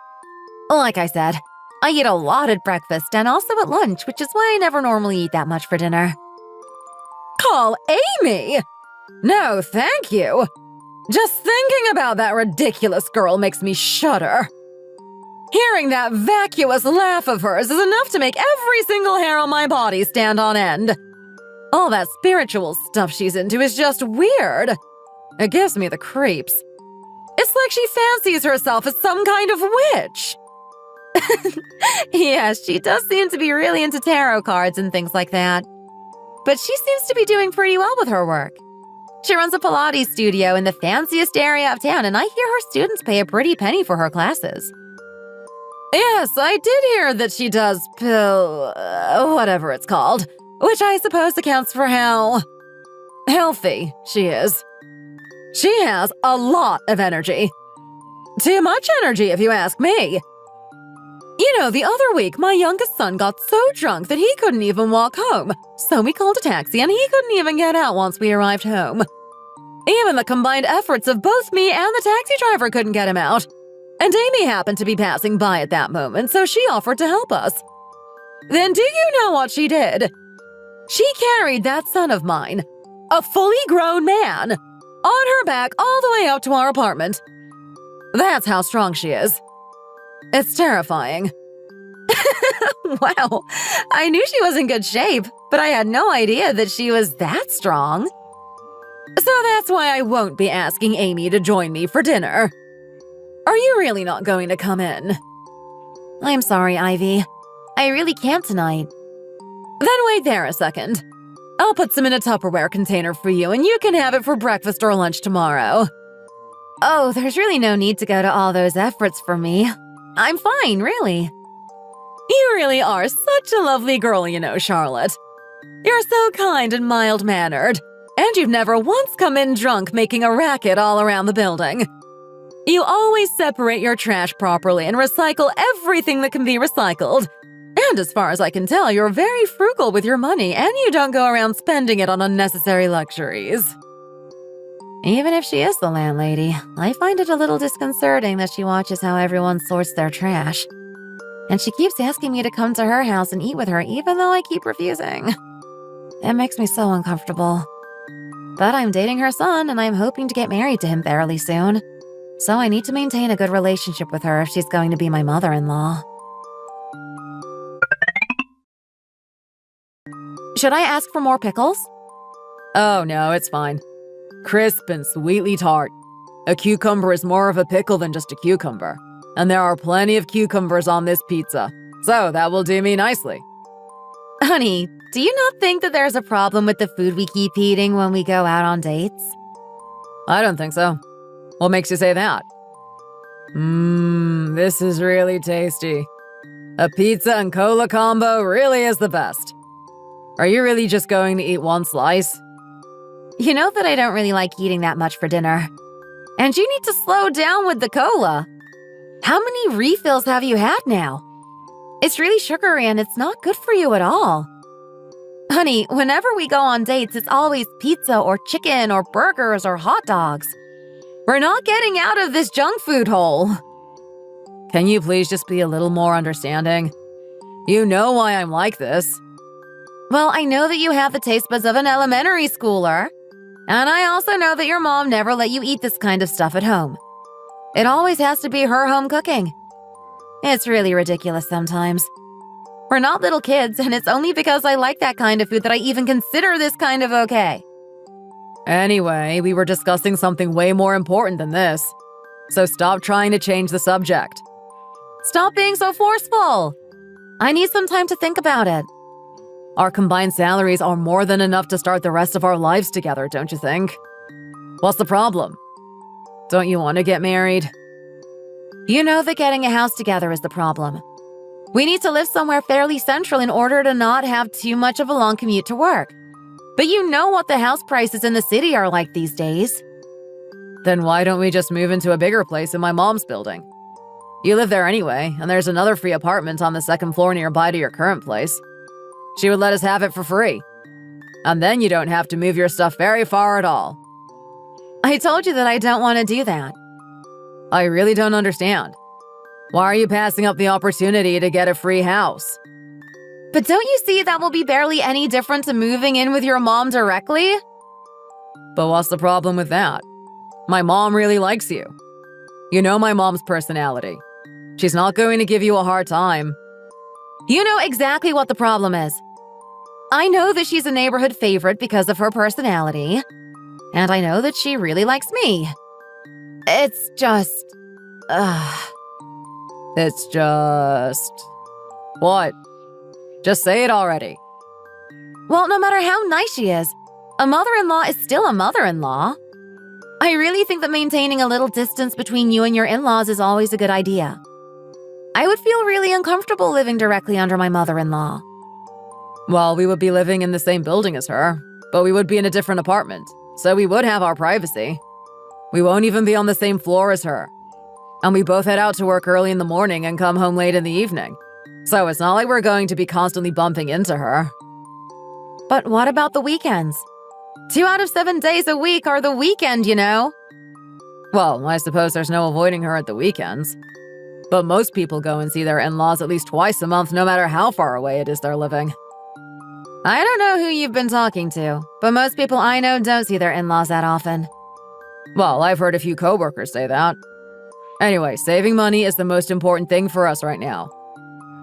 Like I said, I eat a lot at breakfast and also at lunch, which is why I never normally eat that much for dinner. Call Amy? No, thank you. Just thinking about that ridiculous girl makes me shudder. Hearing that vacuous laugh of hers is enough to make every single hair on my body stand on end. All that spiritual stuff she's into is just weird. It gives me the creeps. It's like she fancies herself as some kind of witch. Yeah, she does seem to be really into tarot cards and things like that. But she seems to be doing pretty well with her work. She runs a Pilates studio in the fanciest area of town, and I hear her students pay a pretty penny for her classes. Yes, I did hear that she does whatever it's called, which I suppose accounts for how healthy she is. She has a lot of energy. Too much energy, if you ask me. You know, the other week, my youngest son got so drunk that he couldn't even walk home, so we called a taxi and he couldn't even get out once we arrived home. Even the combined efforts of both me and the taxi driver couldn't get him out. And Amy happened to be passing by at that moment, so she offered to help us. Then do you know what she did? She carried that son of mine, a fully grown man, on her back all the way up to our apartment. That's how strong she is. It's terrifying. Wow, I knew she was in good shape, but I had no idea that she was that strong. So that's why I won't be asking Amy to join me for dinner. Are you really not going to come in? I'm sorry, Ivy. I really can't tonight. Then wait there a second. I'll put some in a Tupperware container for you, and you can have it for breakfast or lunch tomorrow. Oh, there's really no need to go to all those efforts for me. I'm fine, really. You really are such a lovely girl, you know, Charlotte. You're so kind and mild-mannered, and you've never once come in drunk making a racket all around the building. You always separate your trash properly and recycle everything that can be recycled. And as far as I can tell, you're very frugal with your money, and you don't go around spending it on unnecessary luxuries. Even if she is the landlady, I find it a little disconcerting that she watches how everyone sorts their trash. And she keeps asking me to come to her house and eat with her, even though I keep refusing. It makes me so uncomfortable. But I'm dating her son, and I'm hoping to get married to him fairly soon. So I need to maintain a good relationship with her if she's going to be my mother-in-law. Should I ask for more pickles? Oh, no, it's fine. Crisp and sweetly tart. A cucumber is more of a pickle than just a cucumber. And there are plenty of cucumbers on this pizza. So that will do me nicely. Honey, do you not think that there's a problem with the food we keep eating when we go out on dates? I don't think so. What makes you say that? This is really tasty. A pizza and cola combo really is the best. Are you really just going to eat one slice? You know that I don't really like eating that much for dinner. And you need to slow down with the cola. How many refills have you had now? It's really sugary and it's not good for you at all. Honey, whenever we go on dates, it's always pizza or chicken or burgers or hot dogs. We're not getting out of this junk food hole. Can you please just be a little more understanding? You know why I'm like this. Well, I know that you have the taste buds of an elementary schooler. And I also know that your mom never let you eat this kind of stuff at home. It always has to be her home cooking. It's really ridiculous sometimes. We're not little kids, and it's only because I like that kind of food that I even consider this kind of okay. Anyway, we were discussing something way more important than this. So stop trying to change the subject. Stop being so forceful. I need some time to think about it. Our combined salaries are more than enough to start the rest of our lives together, don't you think? What's the problem? Don't you want to get married? You know that getting a house together is the problem. We need to live somewhere fairly central in order to not have too much of a long commute to work. But you know what the house prices in the city are like these days. Then why don't we just move into a bigger place in my mom's building? You live there anyway, and there's another free apartment on the second floor nearby to your current place. She would let us have it for free. And then you don't have to move your stuff very far at all. I told you that I don't want to do that. I really don't understand. Why are you passing up the opportunity to get a free house? But don't you see that will be barely any different to moving in with your mom directly? But what's the problem with that? My mom really likes you. You know my mom's personality. She's not going to give you a hard time. You know exactly what the problem is. I know that she's a neighborhood favorite because of her personality, and I know that she really likes me. It's just... It's just... What? Just say it already. Well, no matter how nice she is, a mother-in-law is still a mother-in-law. I really think that maintaining a little distance between you and your in-laws is always a good idea. I would feel really uncomfortable living directly under my mother-in-law. Well, we would be living in the same building as her, but we would be in a different apartment, so we would have our privacy. We won't even be on the same floor as her. And we both head out to work early in the morning and come home late in the evening. So it's not like we're going to be constantly bumping into her. But what about the weekends? 2 out of 7 days a week are the weekend, you know? Well, I suppose there's no avoiding her at the weekends. But most people go and see their in-laws at least twice a month, no matter how far away it is they're living. I don't know who you've been talking to, but most people I know don't see their in-laws that often. Well, I've heard a few coworkers say that. Anyway, saving money is the most important thing for us right now.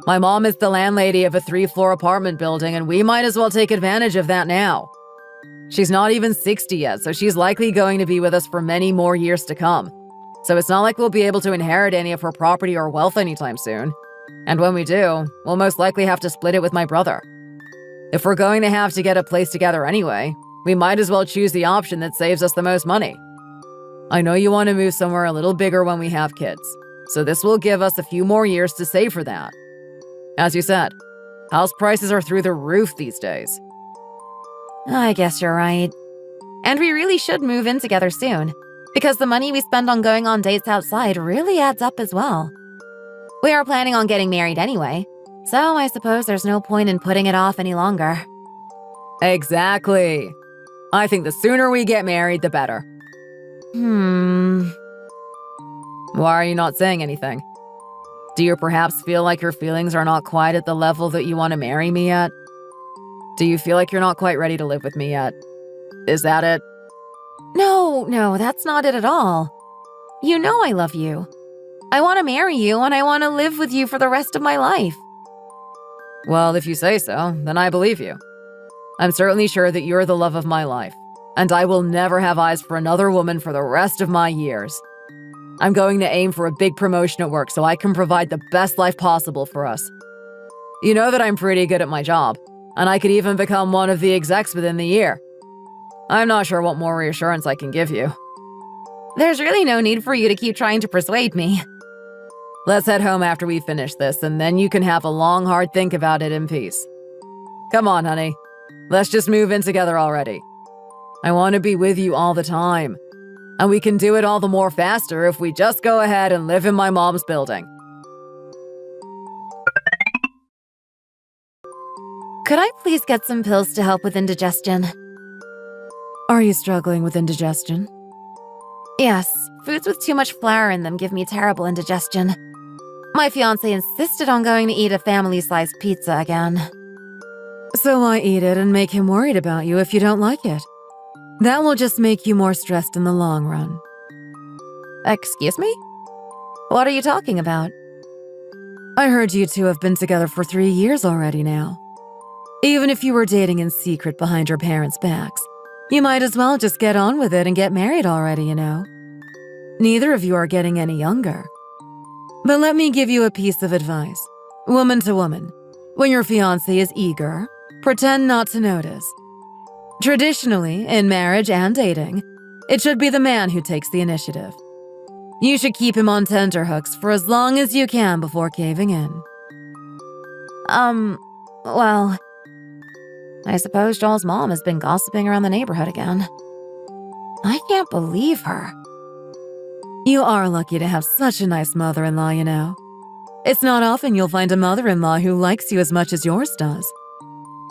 My mom is the landlady of a 3-floor apartment building, and we might as well take advantage of that now. She's not even 60 yet, so she's likely going to be with us for many more years to come. So it's not like we'll be able to inherit any of her property or wealth anytime soon. And when we do, we'll most likely have to split it with my brother. If we're going to have to get a place together anyway, we might as well choose the option that saves us the most money. I know you want to move somewhere a little bigger when we have kids, so this will give us a few more years to save for that. As you said, house prices are through the roof these days. I guess you're right. And we really should move in together soon, because the money we spend on going on dates outside really adds up as well. We are planning on getting married anyway, so I suppose there's no point in putting it off any longer. Exactly. I think the sooner we get married, the better. Why are you not saying anything? Do you perhaps feel like your feelings are not quite at the level that you want to marry me yet? Do you feel like you're not quite ready to live with me yet? Is that it? No, that's not it at all. You know I love you. I want to marry you and I want to live with you for the rest of my life. Well, if you say so, then I believe you. I'm certainly sure that you're the love of my life, and I will never have eyes for another woman for the rest of my years. I'm going to aim for a big promotion at work so I can provide the best life possible for us. You know that I'm pretty good at my job, and I could even become one of the execs within the year. I'm not sure what more reassurance I can give you. There's really no need for you to keep trying to persuade me. Let's head home after we finish this, and then you can have a long, hard think about it in peace. Come on, honey. Let's just move in together already. I want to be with you all the time. And we can do it all the more faster if we just go ahead and live in my mom's building. Could I please get some pills to help with indigestion? Are you struggling with indigestion? Yes, foods with too much flour in them give me terrible indigestion. My fiancé insisted on going to eat a family-sized pizza again. So why eat it and make him worried about you if you don't like it? That will just make you more stressed in the long run. Excuse me? What are you talking about? I heard you two have been together for 3 years already now. Even if you were dating in secret behind your parents' backs, you might as well just get on with it and get married already, you know. Neither of you are getting any younger. But let me give you a piece of advice, woman to woman. When your fiancé is eager, pretend not to notice. Traditionally, in marriage and dating, it should be the man who takes the initiative. You should keep him on tenterhooks for as long as you can before caving in. Well, I suppose Joel's mom has been gossiping around the neighborhood again. I can't believe her. You are lucky to have such a nice mother-in-law, you know. It's not often you'll find a mother-in-law who likes you as much as yours does.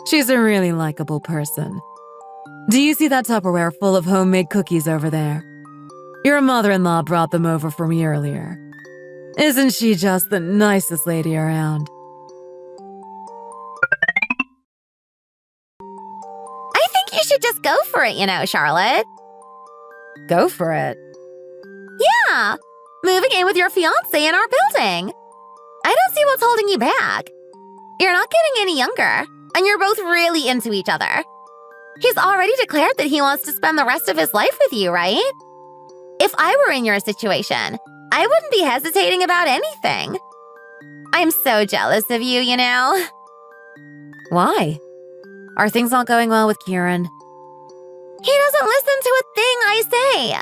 She's a really likable person, Do you see that Tupperware full of homemade cookies over there? Your mother-in-law brought them over for me earlier. Isn't she just the nicest lady around? I think you should just go for it, Charlotte. Go for it. Yeah, moving in with your fiancé in our building. I don't see what's holding you back. You're not getting any younger, and you're both really into each other. He's already declared that he wants to spend the rest of his life with you, right? If I were in your situation, I wouldn't be hesitating about anything. I'm so jealous of you, Why? Are things not going well with Kieran? He doesn't listen to a thing I say.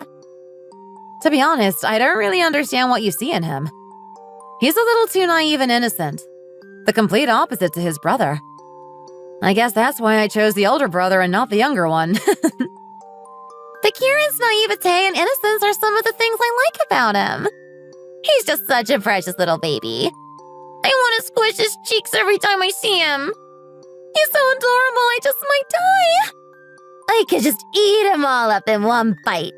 To be honest, I don't really understand what you see in him. He's a little too naive and innocent. The complete opposite to his brother. I guess that's why I chose the older brother and not the younger one. But Kieran's naivete and innocence are some of the things I like about him. He's just such a precious little baby. I want to squish his cheeks every time I see him. He's so adorable, I just might die. I could just eat him all up in one bite.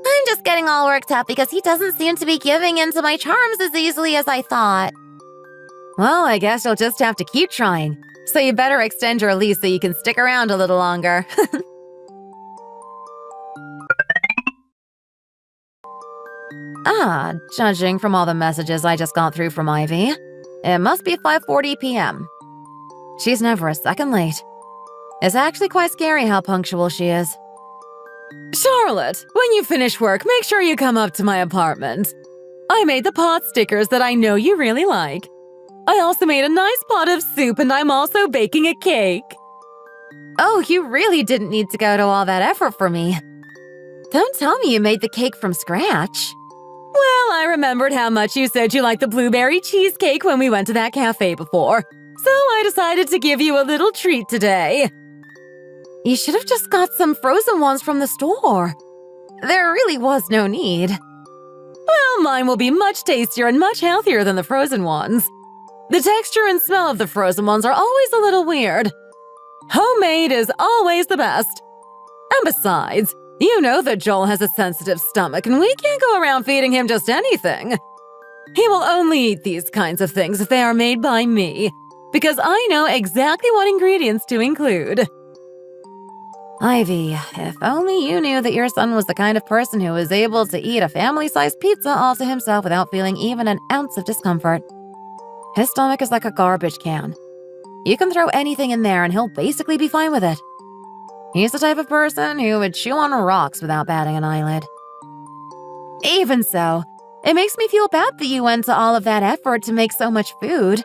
I'm just getting all worked up because he doesn't seem to be giving in to my charms as easily as I thought. Well, I guess you'll just have to keep trying. So you better extend your lease so you can stick around a little longer. Judging from all the messages I just got through from Ivy, it must be 5:40 p.m. She's never a second late. It's actually quite scary how punctual she is. Charlotte, when you finish work, make sure you come up to my apartment. I made the pot stickers that I know you really like. I also made a nice pot of soup and I'm also baking a cake. Oh, you really didn't need to go to all that effort for me. Don't tell me you made the cake from scratch. Well, I remembered how much you said you liked the blueberry cheesecake when we went to that cafe before, so I decided to give you a little treat today. You should have just got some frozen ones from the store. There really was no need. Well, mine will be much tastier and much healthier than the frozen ones. The texture and smell of the frozen ones are always a little weird. Homemade is always the best. And besides, you know that Joel has a sensitive stomach and we can't go around feeding him just anything. He will only eat these kinds of things if they are made by me, because I know exactly what ingredients to include. Ivy, if only you knew that your son was the kind of person who was able to eat a family-sized pizza all to himself without feeling even an ounce of discomfort. His stomach is like a garbage can. You can throw anything in there and he'll basically be fine with it. He's the type of person who would chew on rocks without batting an eyelid. Even so, it makes me feel bad that you went to all of that effort to make so much food.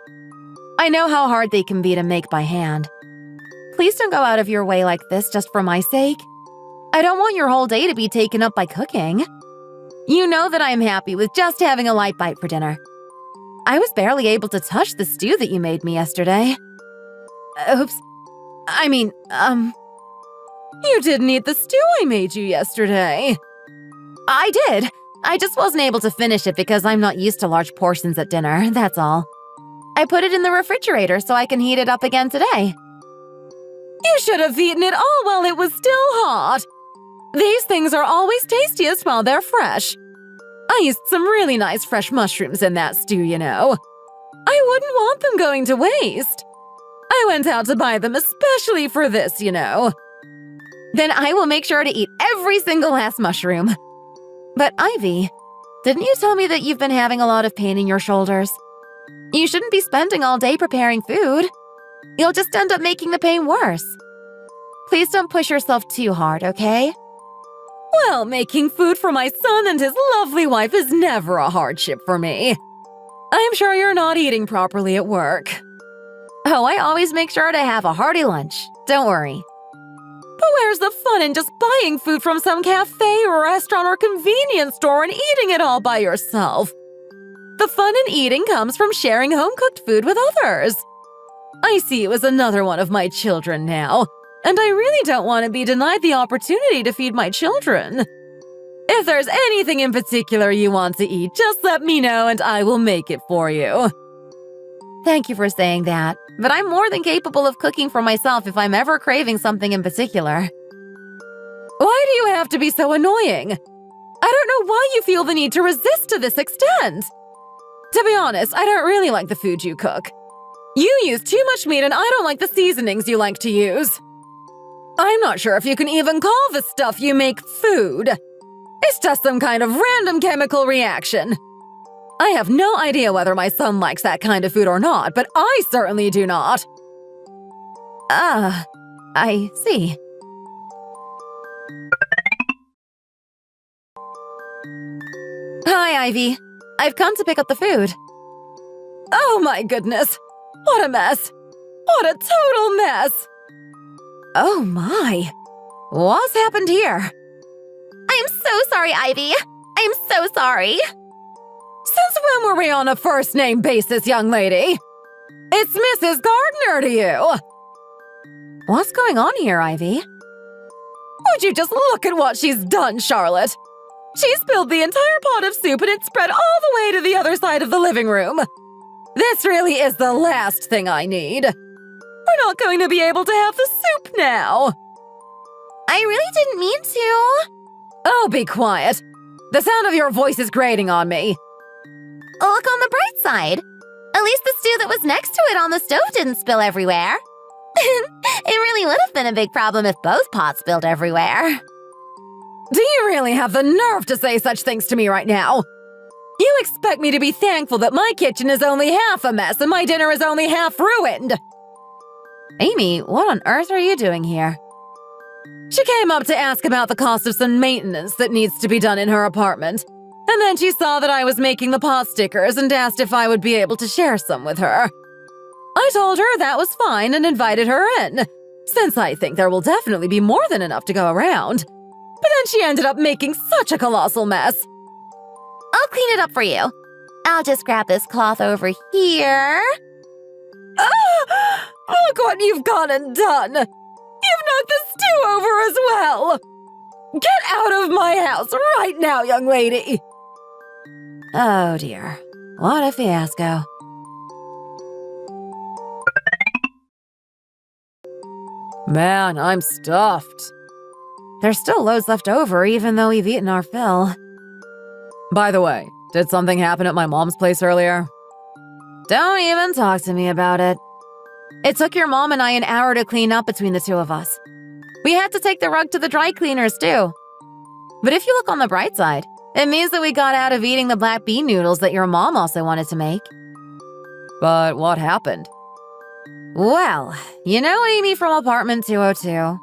I know how hard they can be to make by hand. Please don't go out of your way like this just for my sake. I don't want your whole day to be taken up by cooking. You know that I am happy with just having a light bite for dinner. I was barely able to touch the stew that you made me yesterday. Oops. You didn't eat the stew I made you yesterday. I did. I just wasn't able to finish it because I'm not used to large portions at dinner, that's all. I put it in the refrigerator so I can heat it up again today. You should have eaten it all while it was still hot. These things are always tastiest while they're fresh. I used some really nice fresh mushrooms in that stew, you know. I wouldn't want them going to waste. I went out to buy them especially for this, you know. Then I will make sure to eat every single last mushroom. But Ivy, didn't you tell me that you've been having a lot of pain in your shoulders? You shouldn't be spending all day preparing food. You'll just end up making the pain worse. Please don't push yourself too hard, okay? Well, making food for my son and his lovely wife is never a hardship for me. I'm sure you're not eating properly at work. Oh, I always make sure to have a hearty lunch. Don't worry. But where's the fun in just buying food from some cafe or restaurant or convenience store and eating it all by yourself? The fun in eating comes from sharing home-cooked food with others. I see you as another one of my children now, and I really don't want to be denied the opportunity to feed my children. If there's anything in particular you want to eat, just let me know and I will make it for you. Thank you for saying that. but I'm more than capable of cooking for myself if I'm ever craving something in particular. Why do you have to be so annoying? I don't know why you feel the need to resist to this extent. To be honest, I don't really like the food you cook. You use too much meat and I don't like the seasonings you like to use. I'm not sure if you can even call the stuff you make food. It's just some kind of random chemical reaction. I have no idea whether my son likes that kind of food or not, but I certainly do not. I see. Hi, Ivy. I've come to pick up the food. Oh my goodness! What a mess! What a total mess! Oh my. What's happened here? I'm so sorry, Ivy. I'm so sorry. Since when were we on a first-name basis, young lady? It's Mrs. Gardner to you! What's going on here, Ivy? Would you just look at what she's done, Charlotte? She spilled the entire pot of soup and it spread all the way to the other side of the living room. This really is the last thing I need. We're not going to be able to have the soup now. I really didn't mean to. Oh, be quiet. The sound of your voice is grating on me. Look on the bright side. At least the stew that was next to it on the stove didn't spill everywhere. It really would have been a big problem if both pots spilled everywhere. Do you really have the nerve to say such things to me right now? You expect me to be thankful that my kitchen is only half a mess and my dinner is only half ruined. Amy, what on earth are you doing here? She came up to ask about the cost of some maintenance that needs to be done in her apartment. And then she saw that I was making the pot stickers and asked if I would be able to share some with her. I told her that was fine and invited her in, since I think there will definitely be more than enough to go around. But then she ended up making such a colossal mess. I'll clean it up for you. I'll just grab this cloth over here. Ah! Look what you've gone and done! You've knocked the stew over as well! Get out of my house right now, young lady! Oh dear, what a fiasco. Man, I'm stuffed. There's still loads left over, even though we've eaten our fill. By the way, did something happen at my mom's place earlier? Don't even talk to me about it. It took your mom and I an hour to clean up between the two of us. We had to take the rug to the dry cleaners, too. But if you look on the bright side, it means that we got out of eating the black bean noodles that your mom also wanted to make. But what happened? Well, you know Amy from apartment 202.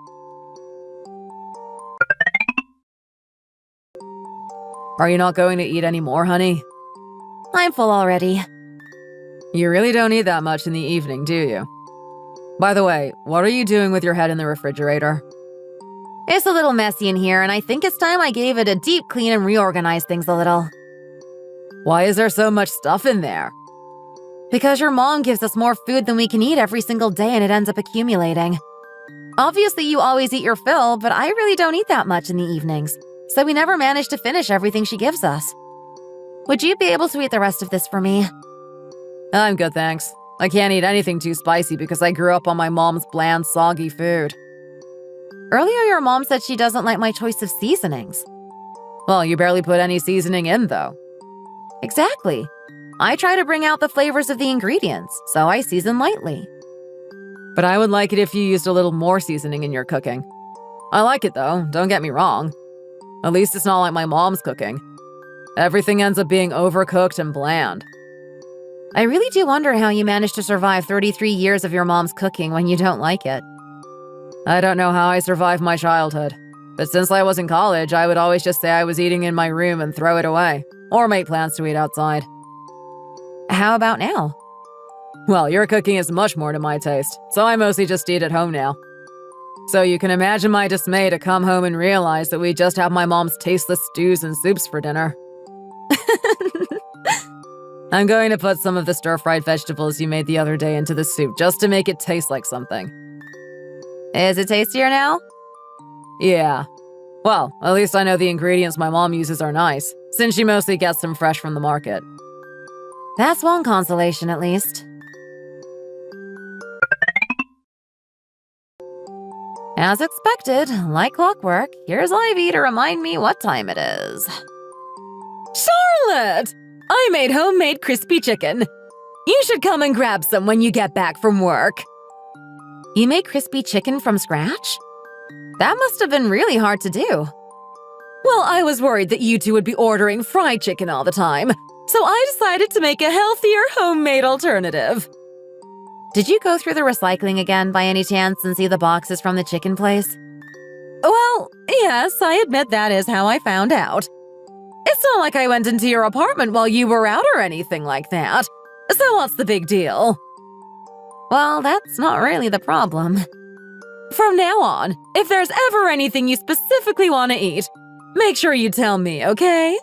Are you not going to eat any more, honey? I'm full already. You really don't eat that much in the evening, do you? By the way, what are you doing with your head in the refrigerator? It's a little messy in here, and I think it's time I gave it a deep clean and reorganized things a little. Why is there so much stuff in there? Because your mom gives us more food than we can eat every single day, and it ends up accumulating. Obviously, you always eat your fill, but I really don't eat that much in the evenings, so we never manage to finish everything she gives us. Would you be able to eat the rest of this for me? I'm good, thanks. I can't eat anything too spicy because I grew up on my mom's bland, soggy food. Earlier, your mom said she doesn't like my choice of seasonings. Well, you barely put any seasoning in, though. Exactly. I try to bring out the flavors of the ingredients, so I season lightly. But I would like it if you used a little more seasoning in your cooking. I like it, though, don't get me wrong. At least it's not like my mom's cooking. Everything ends up being overcooked and bland. I really do wonder how you managed to survive 33 years of your mom's cooking when you don't like it. I don't know how I survived my childhood. But since I was in college, I would always just say I was eating in my room and throw it away. Or make plans to eat outside. How about now? Well, your cooking is much more to my taste, so I mostly just eat at home now. So you can imagine my dismay to come home and realize that we just have my mom's tasteless stews and soups for dinner. I'm going to put some of the stir-fried vegetables you made the other day into the soup just to make it taste like something. Is it tastier now? Yeah. Well, at least I know the ingredients my mom uses are nice, since she mostly gets them fresh from the market. That's one consolation, at least. As expected, like clockwork, here's Ivy to remind me what time it is. Charlotte! I made homemade crispy chicken. You should come and grab some when you get back from work. You made crispy chicken from scratch? That must have been really hard to do. Well, I was worried that you two would be ordering fried chicken all the time, so I decided to make a healthier homemade alternative. Did you go through the recycling again by any chance and see the boxes from the chicken place? Well, yes, I admit that is how I found out. It's not like I went into your apartment while you were out or anything like that. So what's the big deal? Well, that's not really the problem. From now on, if there's ever anything you specifically want to eat, make sure you tell me, okay?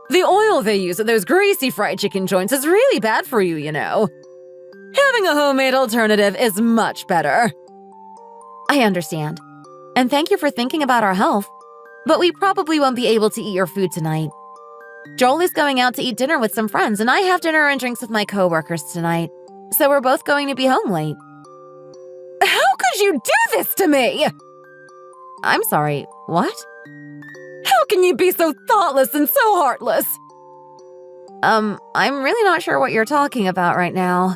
The oil they use at those greasy fried chicken joints is really bad for you, you know. Having a homemade alternative is much better. I understand. And thank you for thinking about our health. But we probably won't be able to eat your food tonight. Joel is going out to eat dinner with some friends, and I have dinner and drinks with my coworkers tonight. So we're both going to be home late. How could you do this to me? I'm sorry, what? How can you be so thoughtless and so heartless? I'm really not sure what you're talking about right now.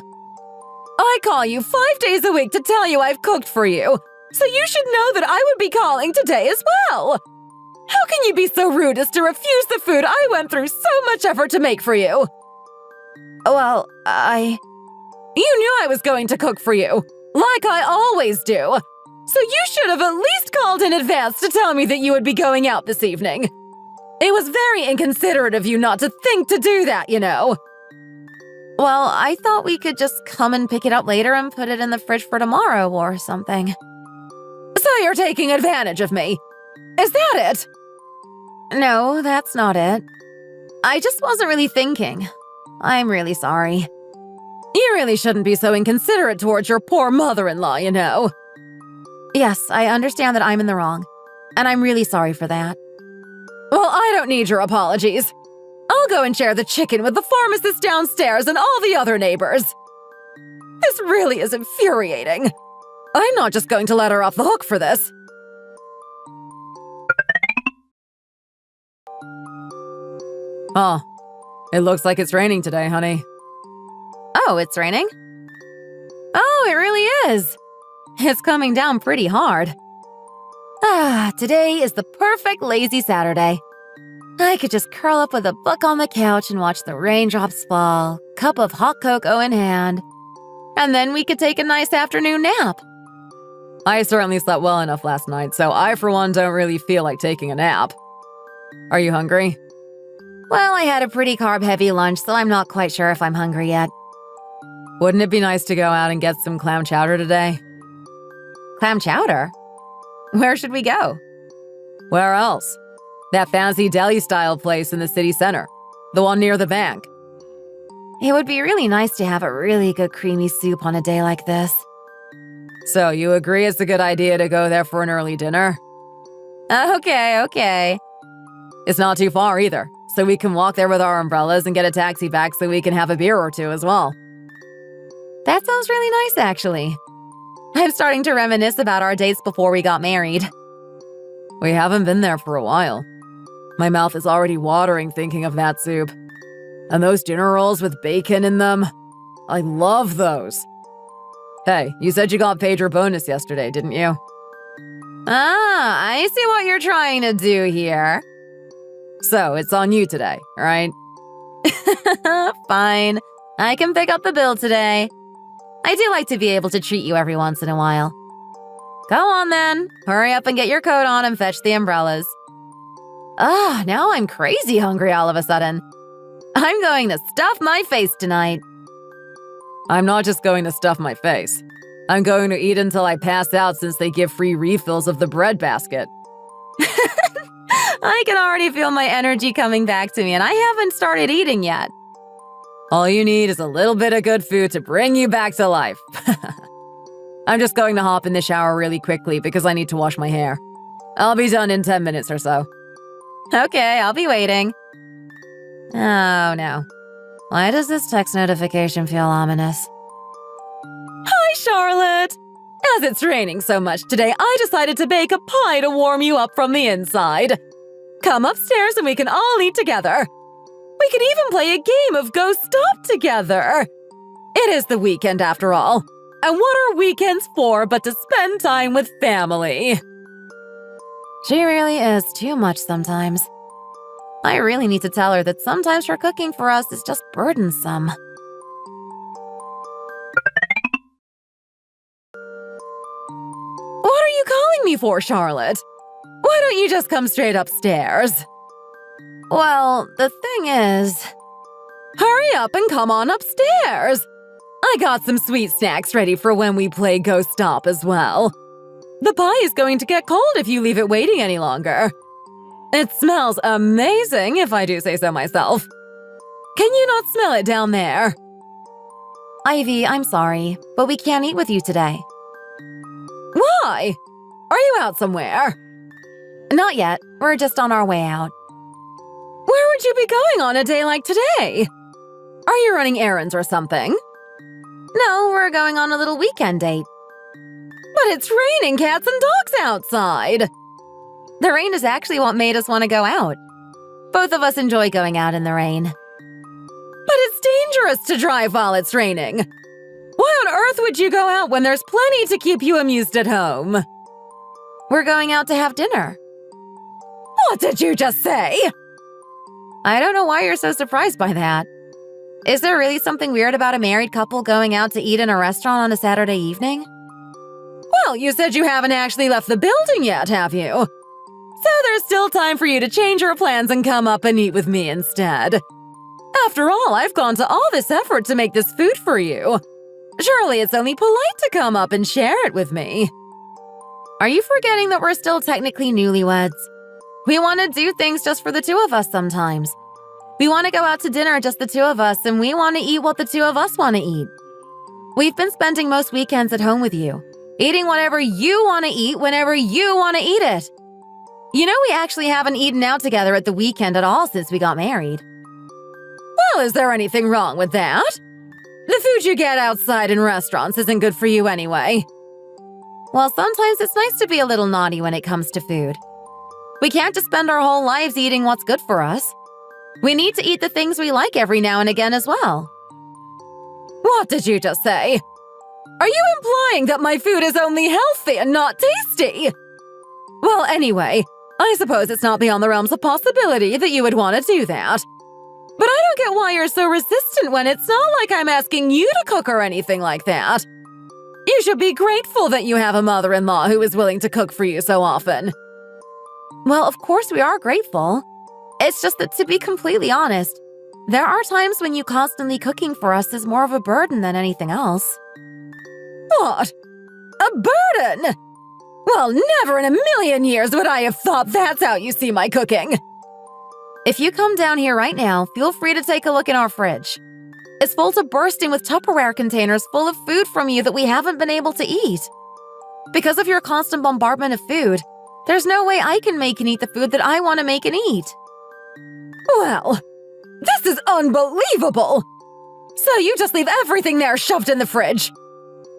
I call you 5 days a week to tell you I've cooked for you, so you should know that I would be calling today as well. How can you be so rude as to refuse the food I went through so much effort to make for you? Well, You knew I was going to cook for you, like I always do. So you should have at least called in advance to tell me that you would be going out this evening. It was very inconsiderate of you not to think to do that, you know. Well, I thought we could just come and pick it up later and put it in the fridge for tomorrow or something. So you're taking advantage of me. Is that it? No, that's not it. I just wasn't really thinking. I'm really sorry. You really shouldn't be so inconsiderate towards your poor mother-in-law, you know. Yes, I understand that I'm in the wrong, and I'm really sorry for that. Well, I don't need your apologies. I'll go and share the chicken with the pharmacist downstairs and all the other neighbors. This really is infuriating. I'm not just going to let her off the hook for this. Oh, it looks like it's raining today, honey. Oh, it's raining? Oh, it really is. It's coming down pretty hard. Today is the perfect lazy Saturday. I could just curl up with a book on the couch and watch the raindrops fall, cup of hot cocoa in hand, and then we could take a nice afternoon nap. I certainly slept well enough last night, so I, for one, don't really feel like taking a nap. Are you hungry? Well, I had a pretty carb-heavy lunch, so I'm not quite sure if I'm hungry yet. Wouldn't it be nice to go out and get some clam chowder today? Clam chowder? Where should we go? Where else? That fancy deli-style place in the city center. The one near the bank. It would be really nice to have a really good creamy soup on a day like this. So, you agree it's a good idea to go there for an early dinner? Okay. It's not too far either, so we can walk there with our umbrellas and get a taxi back so we can have a beer or two as well. That sounds really nice, actually. I'm starting to reminisce about our dates before we got married. We haven't been there for a while. My mouth is already watering thinking of that soup. And those dinner rolls with bacon in them. I love those. Hey, you said you got paid your bonus yesterday, didn't you? I see what you're trying to do here. So, it's on you today, right? Fine. I can pick up the bill today. I do like to be able to treat you every once in a while. Go on then. Hurry up and get your coat on and fetch the umbrellas. Now I'm crazy hungry all of a sudden. I'm going to stuff my face tonight. I'm not just going to stuff my face. I'm going to eat until I pass out since they give free refills of the bread basket. I can already feel my energy coming back to me, and I haven't started eating yet. All you need is a little bit of good food to bring you back to life. I'm just going to hop in the shower really quickly because I need to wash my hair. I'll be done in 10 minutes or so. Okay, I'll be waiting. Oh, no. Why does this text notification feel ominous? Hi, Charlotte! As it's raining so much today, I decided to bake a pie to warm you up from the inside. Come upstairs and we can all eat together. We could even play a game of Go Stop together. It is the weekend after all. And what are weekends for but to spend time with family? She really is too much sometimes. I really need to tell her that sometimes her cooking for us is just burdensome. What are you calling me for, Charlotte? Why don't you just come straight upstairs? Well, the thing is… Hurry up and come on upstairs. I got some sweet snacks ready for when we play Go Stop as well. The pie is going to get cold if you leave it waiting any longer. It smells amazing, if I do say so myself. Can you not smell it down there? Ivy, I'm sorry, but we can't eat with you today. Why? Are you out somewhere? Not yet. We're just on our way out. Where would you be going on a day like today? Are you running errands or something? No, we're going on a little weekend date. But it's raining cats and dogs outside. The rain is actually what made us want to go out. Both of us enjoy going out in the rain. But it's dangerous to drive while it's raining. Why on earth would you go out when there's plenty to keep you amused at home? We're going out to have dinner. What did you just say? I don't know why you're so surprised by that. Is there really something weird about a married couple going out to eat in a restaurant on a Saturday evening? Well, you said you haven't actually left the building yet, have you? So there's still time for you to change your plans and come up and eat with me instead. After all, I've gone to all this effort to make this food for you. Surely it's only polite to come up and share it with me. Are you forgetting that we're still technically newlyweds? We want to do things just for the two of us sometimes. We want to go out to dinner just the two of us, and we want to eat what the two of us want to eat. We've been spending most weekends at home with you, eating whatever you want to eat whenever you want to eat it. You know, we actually haven't eaten out together at the weekend at all since we got married. Well, is there anything wrong with that? The food you get outside in restaurants isn't good for you anyway. Well, sometimes it's nice to be a little naughty when it comes to food. We can't just spend our whole lives eating what's good for us. We need to eat the things we like every now and again as well. What did you just say? Are you implying that my food is only healthy and not tasty? Well, anyway, I suppose it's not beyond the realms of possibility that you would want to do that. But I don't get why you're so resistant when it's not like I'm asking you to cook or anything like that. You should be grateful that you have a mother-in-law who is willing to cook for you so often. Well, of course we are grateful. It's just that, to be completely honest, there are times when you constantly cooking for us is more of a burden than anything else. What? A burden? Well, never in a million years would I have thought that's how you see my cooking. If you come down here right now, feel free to take a look in our fridge. It's full to bursting with Tupperware containers full of food from you that we haven't been able to eat. Because of your constant bombardment of food, there's no way I can make and eat the food that I want to make and eat. Well, this is unbelievable! So you just leave everything there shoved in the fridge?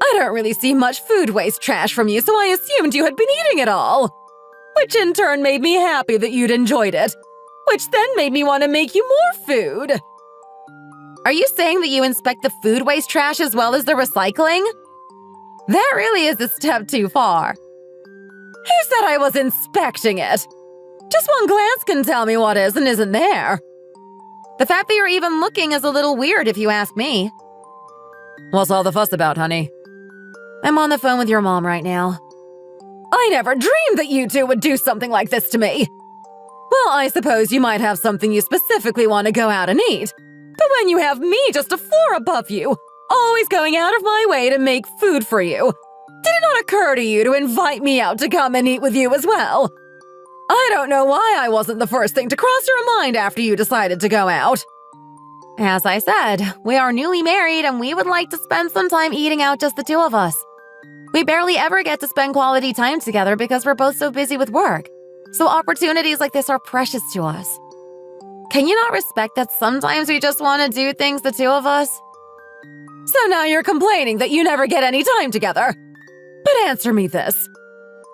I don't really see much food waste trash from you, so I assumed you had been eating it all. Which in turn made me happy that you'd enjoyed it. Which then made me want to make you more food. Are you saying that you inspect the food waste trash as well as the recycling? That really is a step too far. Who said I was inspecting it? Just one glance can tell me what is and isn't there. The fact that you're even looking is a little weird if you ask me. What's all the fuss about, honey? I'm on the phone with your mom right now. I never dreamed that you two would do something like this to me. Well, I suppose you might have something you specifically want to go out and eat. But when you have me just a floor above you, always going out of my way to make food for you, did it not occur to you to invite me out to come and eat with you as well? I don't know why I wasn't the first thing to cross your mind after you decided to go out. As I said, we are newly married and we would like to spend some time eating out, just the two of us. We barely ever get to spend quality time together because we're both so busy with work. So opportunities like this are precious to us. Can you not respect that sometimes we just want to do things, the two of us? So now you're complaining that you never get any time together. But answer me this.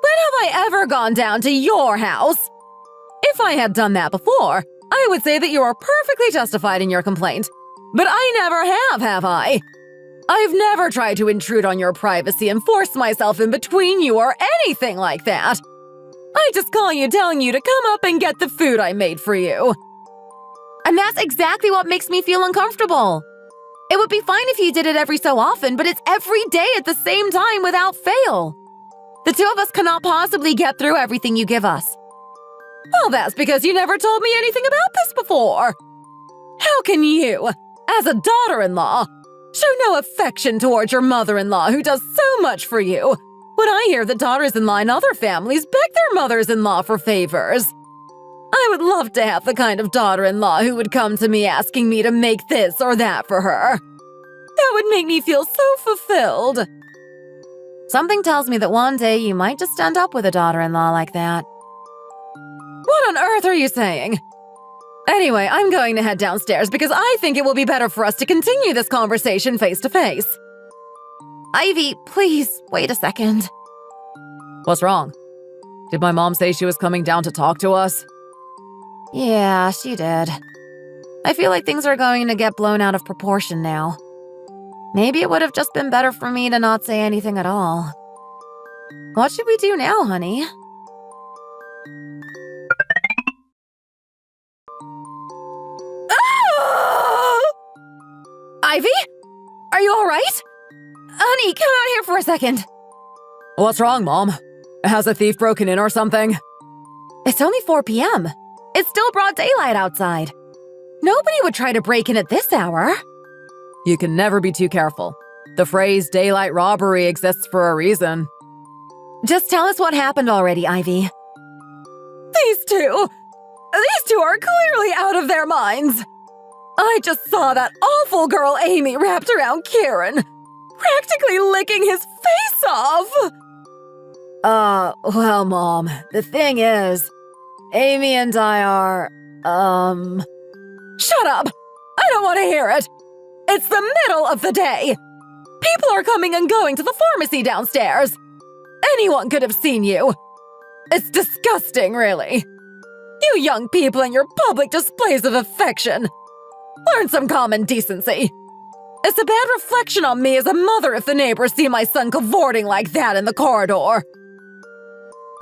When have I ever gone down to your house? If I had done that before, I would say that you are perfectly justified in your complaint. But I never have I? I've never tried to intrude on your privacy and force myself in between you or anything like that. I just call you telling you to come up and get the food I made for you. And that's exactly what makes me feel uncomfortable. It would be fine if you did it every so often, but it's every day at the same time without fail. The two of us cannot possibly get through everything you give us. Well, that's because you never told me anything about this before. How can you, as a daughter-in-law, show no affection towards your mother-in-law who does so much for you, when I hear that daughters-in-law in other families beg their mothers-in-law for favors? I would love to have the kind of daughter-in-law who would come to me asking me to make this or that for her. That would make me feel so fulfilled. Something tells me that one day you might just end up with a daughter-in-law like that. What on earth are you saying? Anyway, I'm going to head downstairs because I think it will be better for us to continue this conversation face to face. Ivy, please, wait a second. What's wrong? Did my mom say she was coming down to talk to us? Yeah, she did. I feel like things are going to get blown out of proportion now. Maybe it would have just been better for me to not say anything at all. What should we do now, honey? Ivy? Are you all right? Honey, come out here for a second. What's wrong, Mom? Has a thief broken in or something? It's only 4 p.m. It's still broad daylight outside. Nobody would try to break in at this hour. You can never be too careful. The phrase daylight robbery exists for a reason. Just tell us what happened already, Ivy. These two are clearly out of their minds. I just saw that awful girl Amy wrapped around Kieran, practically licking his face off. Well, Mom, the thing is, Amy and I are, Shut up! I don't want to hear it! It's the middle of the day! People are coming and going to the pharmacy downstairs! Anyone could have seen you! It's disgusting, really! You young people and your public displays of affection! Learn some common decency! It's a bad reflection on me as a mother if the neighbors see my son cavorting like that in the corridor.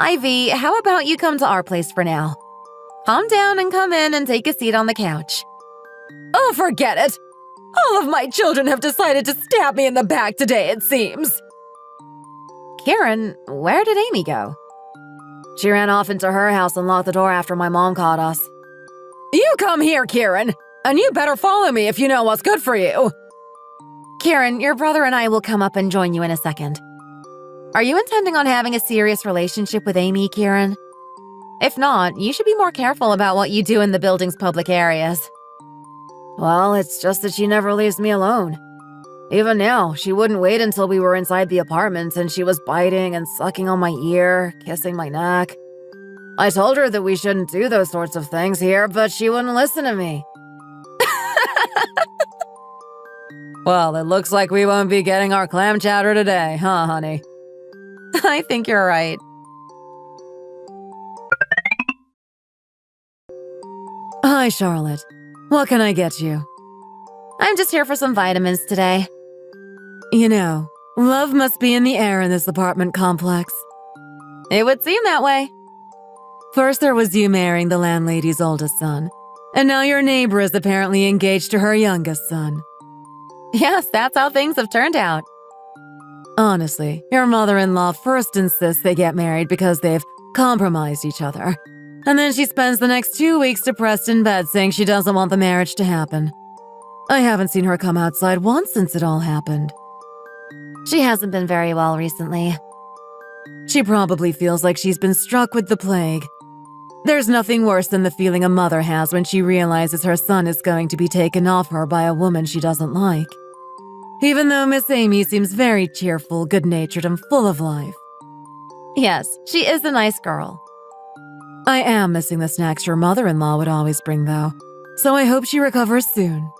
Ivy, how about you come to our place for now? Calm down and come in and take a seat on the couch. Oh, forget it! All of my children have decided to stab me in the back today, it seems. Kieran, where did Amy go? She ran off into her house and locked the door after my mom caught us. You come here, Kieran, and you better follow me if you know what's good for you. Kieran, your brother and I will come up and join you in a second. Are you intending on having a serious relationship with Amy, Kieran? If not, you should be more careful about what you do in the building's public areas. Well, it's just that she never leaves me alone. Even now, she wouldn't wait until we were inside the apartment and she was biting and sucking on my ear, kissing my neck. I told her that we shouldn't do those sorts of things here, but she wouldn't listen to me. Well, it looks like we won't be getting our clam chowder today, huh, honey? I think you're right. Hi, Charlotte. What can I get you? I'm just here for some vitamins today. You know, love must be in the air in this apartment complex. It would seem that way. First there was you marrying the landlady's oldest son, and now your neighbor is apparently engaged to her youngest son. Yes, that's how things have turned out. Honestly, your mother-in-law first insists they get married because they've compromised each other, and then she spends the next 2 weeks depressed in bed saying she doesn't want the marriage to happen. I haven't seen her come outside once since it all happened. She hasn't been very well recently. She probably feels like she's been struck with the plague. There's nothing worse than the feeling a mother has when she realizes her son is going to be taken off her by a woman she doesn't like. Even though Miss Amy seems very cheerful, good-natured, and full of life. Yes, she is a nice girl. I am missing the snacks your mother-in-law would always bring, though, so I hope she recovers soon.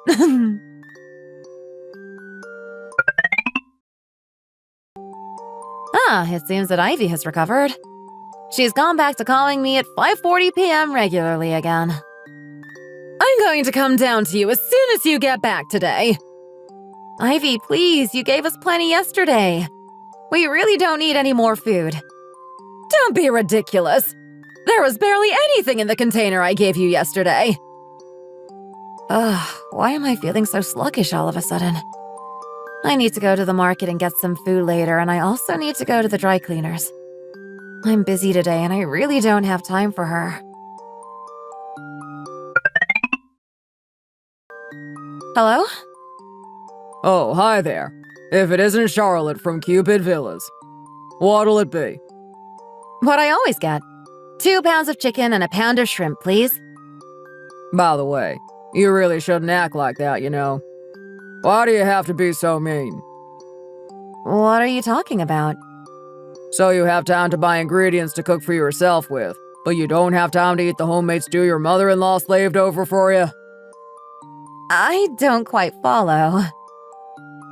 It seems that Ivy has recovered. She's gone back to calling me at 5:40 p.m. regularly again. I'm going to come down to you as soon as you get back today. Ivy, please, you gave us plenty yesterday. We really don't need any more food. Don't be ridiculous. There was barely anything in the container I gave you yesterday. Why am I feeling so sluggish all of a sudden? I need to go to the market and get some food later, and I also need to go to the dry cleaners. I'm busy today, and I really don't have time for her. Hello? Oh, hi there. If it isn't Charlotte from Cupid Villas. What'll it be? What I always get. 2 pounds of chicken and a pound of shrimp, please. By the way, you really shouldn't act like that, you know. Why do you have to be so mean? What are you talking about? So you have time to buy ingredients to cook for yourself with, but you don't have time to eat the homemade stew your mother-in-law slaved over for you? I don't quite follow.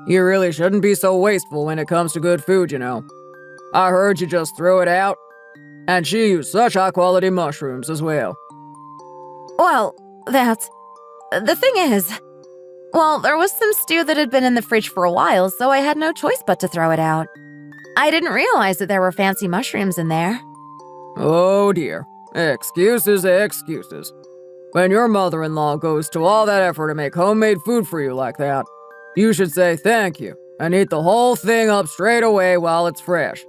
You really shouldn't be so wasteful when it comes to good food, you know. I heard you just threw it out, and she used such high-quality mushrooms as well. Well, the thing is, there was some stew that had been in the fridge for a while, so I had no choice but to throw it out. I didn't realize that there were fancy mushrooms in there. Oh dear. Excuses, excuses. When your mother-in-law goes to all that effort to make homemade food for you like that, you should say thank you and eat the whole thing up straight away while it's fresh.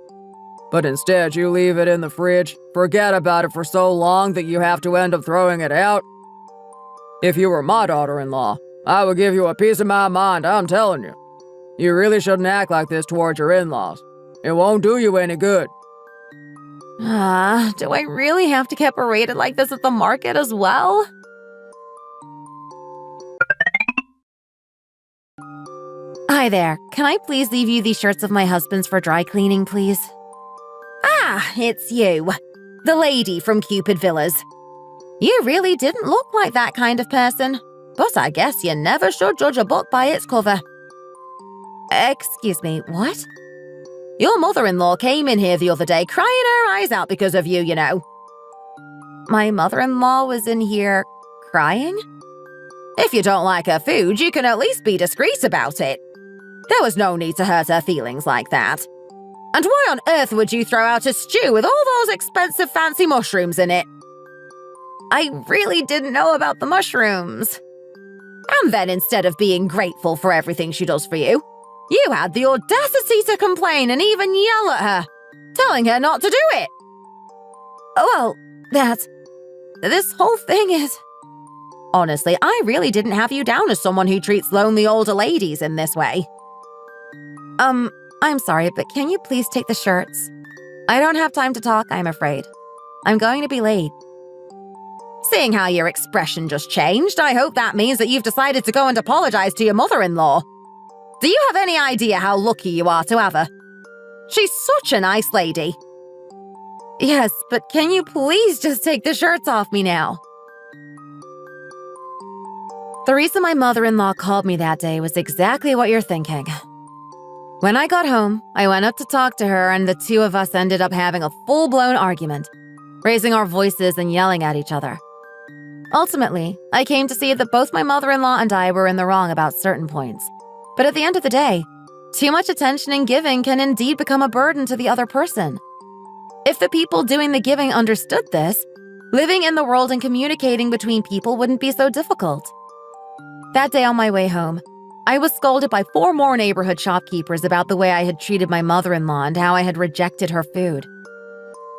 But instead, you leave it in the fridge, forget about it for so long that you have to end up throwing it out. If you were my daughter-in-law, I would give you a piece of my mind, I'm telling you. You really shouldn't act like this towards your in-laws. It won't do you any good. Do I really have to get berated like this at the market as well? Hi there. Can I please leave you these shirts of my husband's for dry cleaning, please? It's you. The lady from Cupid Villas. You really didn't look like that kind of person, but I guess you never should judge a book by its cover. Excuse me, what? Your mother-in-law came in here the other day crying her eyes out because of you, you know. My mother-in-law was in here crying? If you don't like her food, you can at least be discreet about it. There was no need to hurt her feelings like that. And why on earth would you throw out a stew with all those expensive fancy mushrooms in it? I really didn't know about the mushrooms. And then instead of being grateful for everything she does for you, you had the audacity to complain and even yell at her, telling her not to do it. This whole thing is... Honestly, I really didn't have you down as someone who treats lonely older ladies in this way. I'm sorry, but can you please take the shirts? I don't have time to talk, I'm afraid. I'm going to be late. Seeing how your expression just changed, I hope that means that you've decided to go and apologize to your mother-in-law. Do you have any idea how lucky you are to have her? She's such a nice lady. Yes, but can you please just take the shirts off me now? The reason my mother-in-law called me that day was exactly what you're thinking. When I got home, I went up to talk to her, and the two of us ended up having a full-blown argument, raising our voices and yelling at each other. Ultimately, I came to see that both my mother-in-law and I were in the wrong about certain points. But at the end of the day, too much attention and giving can indeed become a burden to the other person. If the people doing the giving understood this, living in the world and communicating between people wouldn't be so difficult. That day on my way home, I was scolded by 4 more neighborhood shopkeepers about the way I had treated my mother-in-law and how I had rejected her food.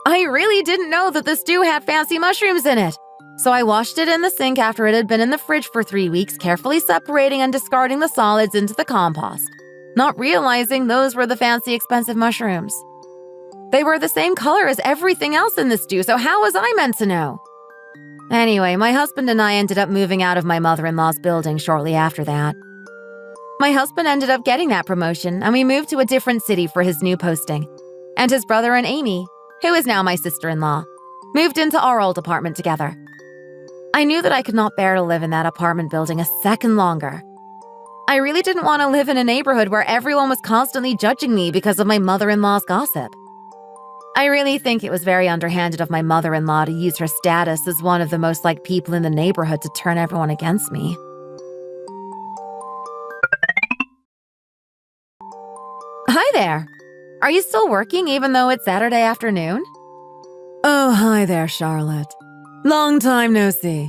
I really didn't know that the stew had fancy mushrooms in it, so I washed it in the sink after it had been in the fridge for 3 weeks, carefully separating and discarding the solids into the compost, not realizing those were the fancy expensive mushrooms. They were the same color as everything else in the stew, so how was I meant to know? Anyway, my husband and I ended up moving out of my mother-in-law's building shortly after that. My husband ended up getting that promotion, and we moved to a different city for his new posting. And his brother and Amy, who is now my sister-in-law, moved into our old apartment together. I knew that I could not bear to live in that apartment building a second longer. I really didn't want to live in a neighborhood where everyone was constantly judging me because of my mother-in-law's gossip. I really think it was very underhanded of my mother-in-law to use her status as one of the most liked people in the neighborhood to turn everyone against me. Hi there. Are you still working even though it's Saturday afternoon? Oh, hi there, Charlotte. Long time no see.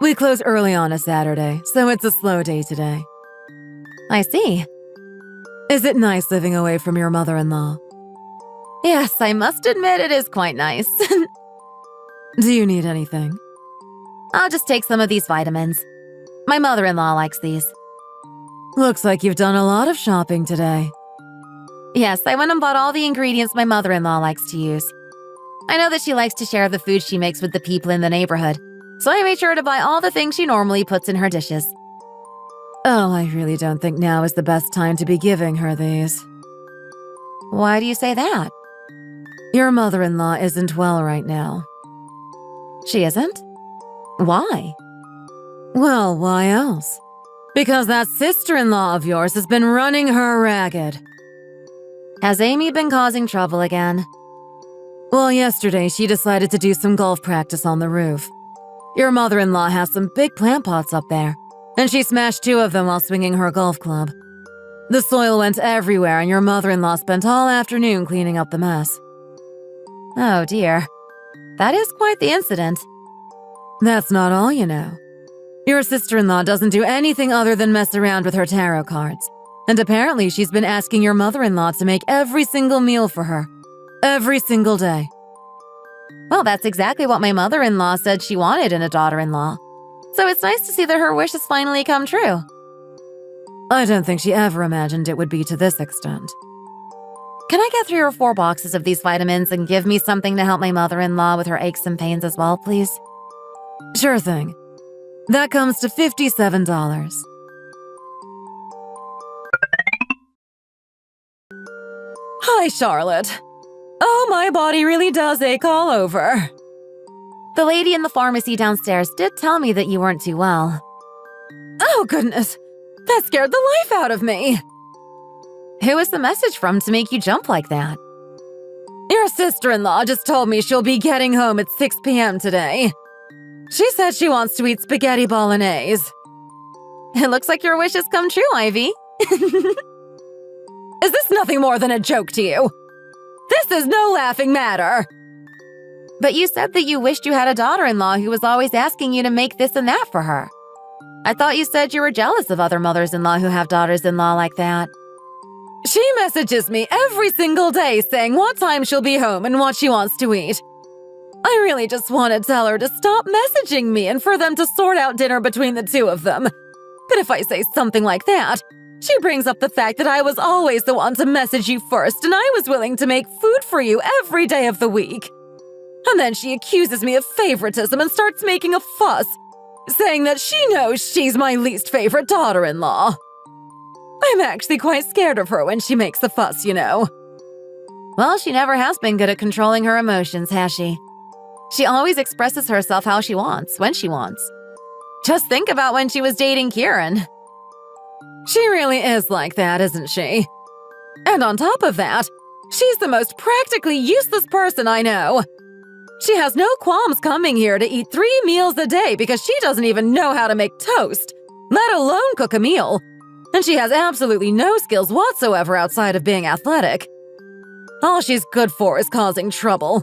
We close early on a Saturday, so it's a slow day today. I see. Is it nice living away from your mother-in-law? Yes, I must admit it is quite nice. Do you need anything? I'll just take some of these vitamins. My mother-in-law likes these. Looks like you've done a lot of shopping today. Yes, I went and bought all the ingredients my mother-in-law likes to use. I know that she likes to share the food she makes with the people in the neighborhood, so I made sure to buy all the things she normally puts in her dishes. Oh, I really don't think now is the best time to be giving her these. Why do you say that? Your mother-in-law isn't well right now. She isn't? Why? Well, why else? Because that sister-in-law of yours has been running her ragged. Has Amy been causing trouble again? Well, yesterday she decided to do some golf practice on the roof. Your mother-in-law has some big plant pots up there, and she smashed 2 of them while swinging her golf club. The soil went everywhere, and your mother-in-law spent all afternoon cleaning up the mess. Oh dear. That is quite the incident. That's not all, you know. Your sister-in-law doesn't do anything other than mess around with her tarot cards. And apparently she's been asking your mother-in-law to make every single meal for her. Every single day. Well, that's exactly what my mother-in-law said she wanted in a daughter-in-law. So it's nice to see that her wish has finally come true. I don't think she ever imagined it would be to this extent. Can I get 3 or 4 boxes of these vitamins and give me something to help my mother-in-law with her aches and pains as well, please? Sure thing. That comes to $57. Hi, Charlotte. Oh, my body really does ache all over. The lady in the pharmacy downstairs did tell me that you weren't too well. Oh, goodness. That scared the life out of me. Who was the message from to make you jump like that? Your sister-in-law just told me she'll be getting home at 6 p.m. today. She said she wants to eat spaghetti bolognese. It looks like your wish has come true, Ivy. Is this nothing more than a joke to you? This is no laughing matter. But you said that you wished you had a daughter-in-law who was always asking you to make this and that for her. I thought you said you were jealous of other mothers-in-law who have daughters-in-law like that. She messages me every single day saying what time she'll be home and what she wants to eat. I really just want to tell her to stop messaging me and for them to sort out dinner between the 2 of them. But if I say something like that, she brings up the fact that I was always the one to message you first and I was willing to make food for you every day of the week. And then she accuses me of favoritism and starts making a fuss, saying that she knows she's my least favorite daughter-in-law. I'm actually quite scared of her when she makes a fuss, you know. Well, she never has been good at controlling her emotions, has she? She always expresses herself how she wants, when she wants. Just think about when she was dating Kieran. She really is like that, isn't she? And on top of that, she's the most practically useless person I know. She has no qualms coming here to eat 3 meals a day because she doesn't even know how to make toast, let alone cook a meal. And she has absolutely no skills whatsoever outside of being athletic. All she's good for is causing trouble.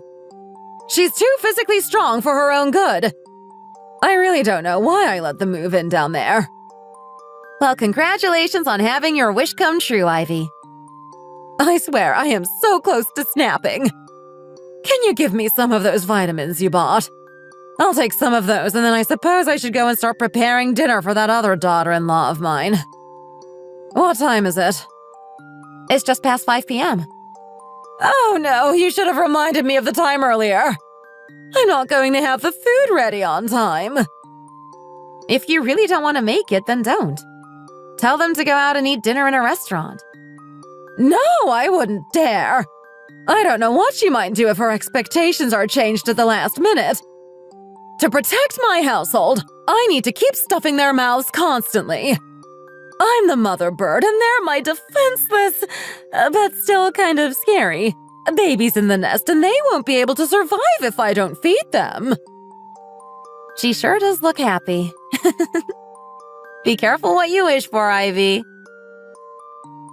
She's too physically strong for her own good. I really don't know why I let them move in down there. Well, congratulations on having your wish come true, Ivy. I swear I am so close to snapping. Can you give me some of those vitamins you bought? I'll take some of those, and then I suppose I should go and start preparing dinner for that other daughter-in-law of mine. What time is it? It's just past 5 p.m. Oh no, you should have reminded me of the time earlier. I'm not going to have the food ready on time. If you really don't want to make it, then don't. Tell them to go out and eat dinner in a restaurant. No, I wouldn't dare. I don't know what she might do if her expectations are changed at the last minute. To protect my household, I need to keep stuffing their mouths constantly. I'm the mother bird and they're my defenseless, but still kind of scary, A baby's in the nest and they won't be able to survive if I don't feed them. She sure does look happy. Be careful what you wish for, Ivy.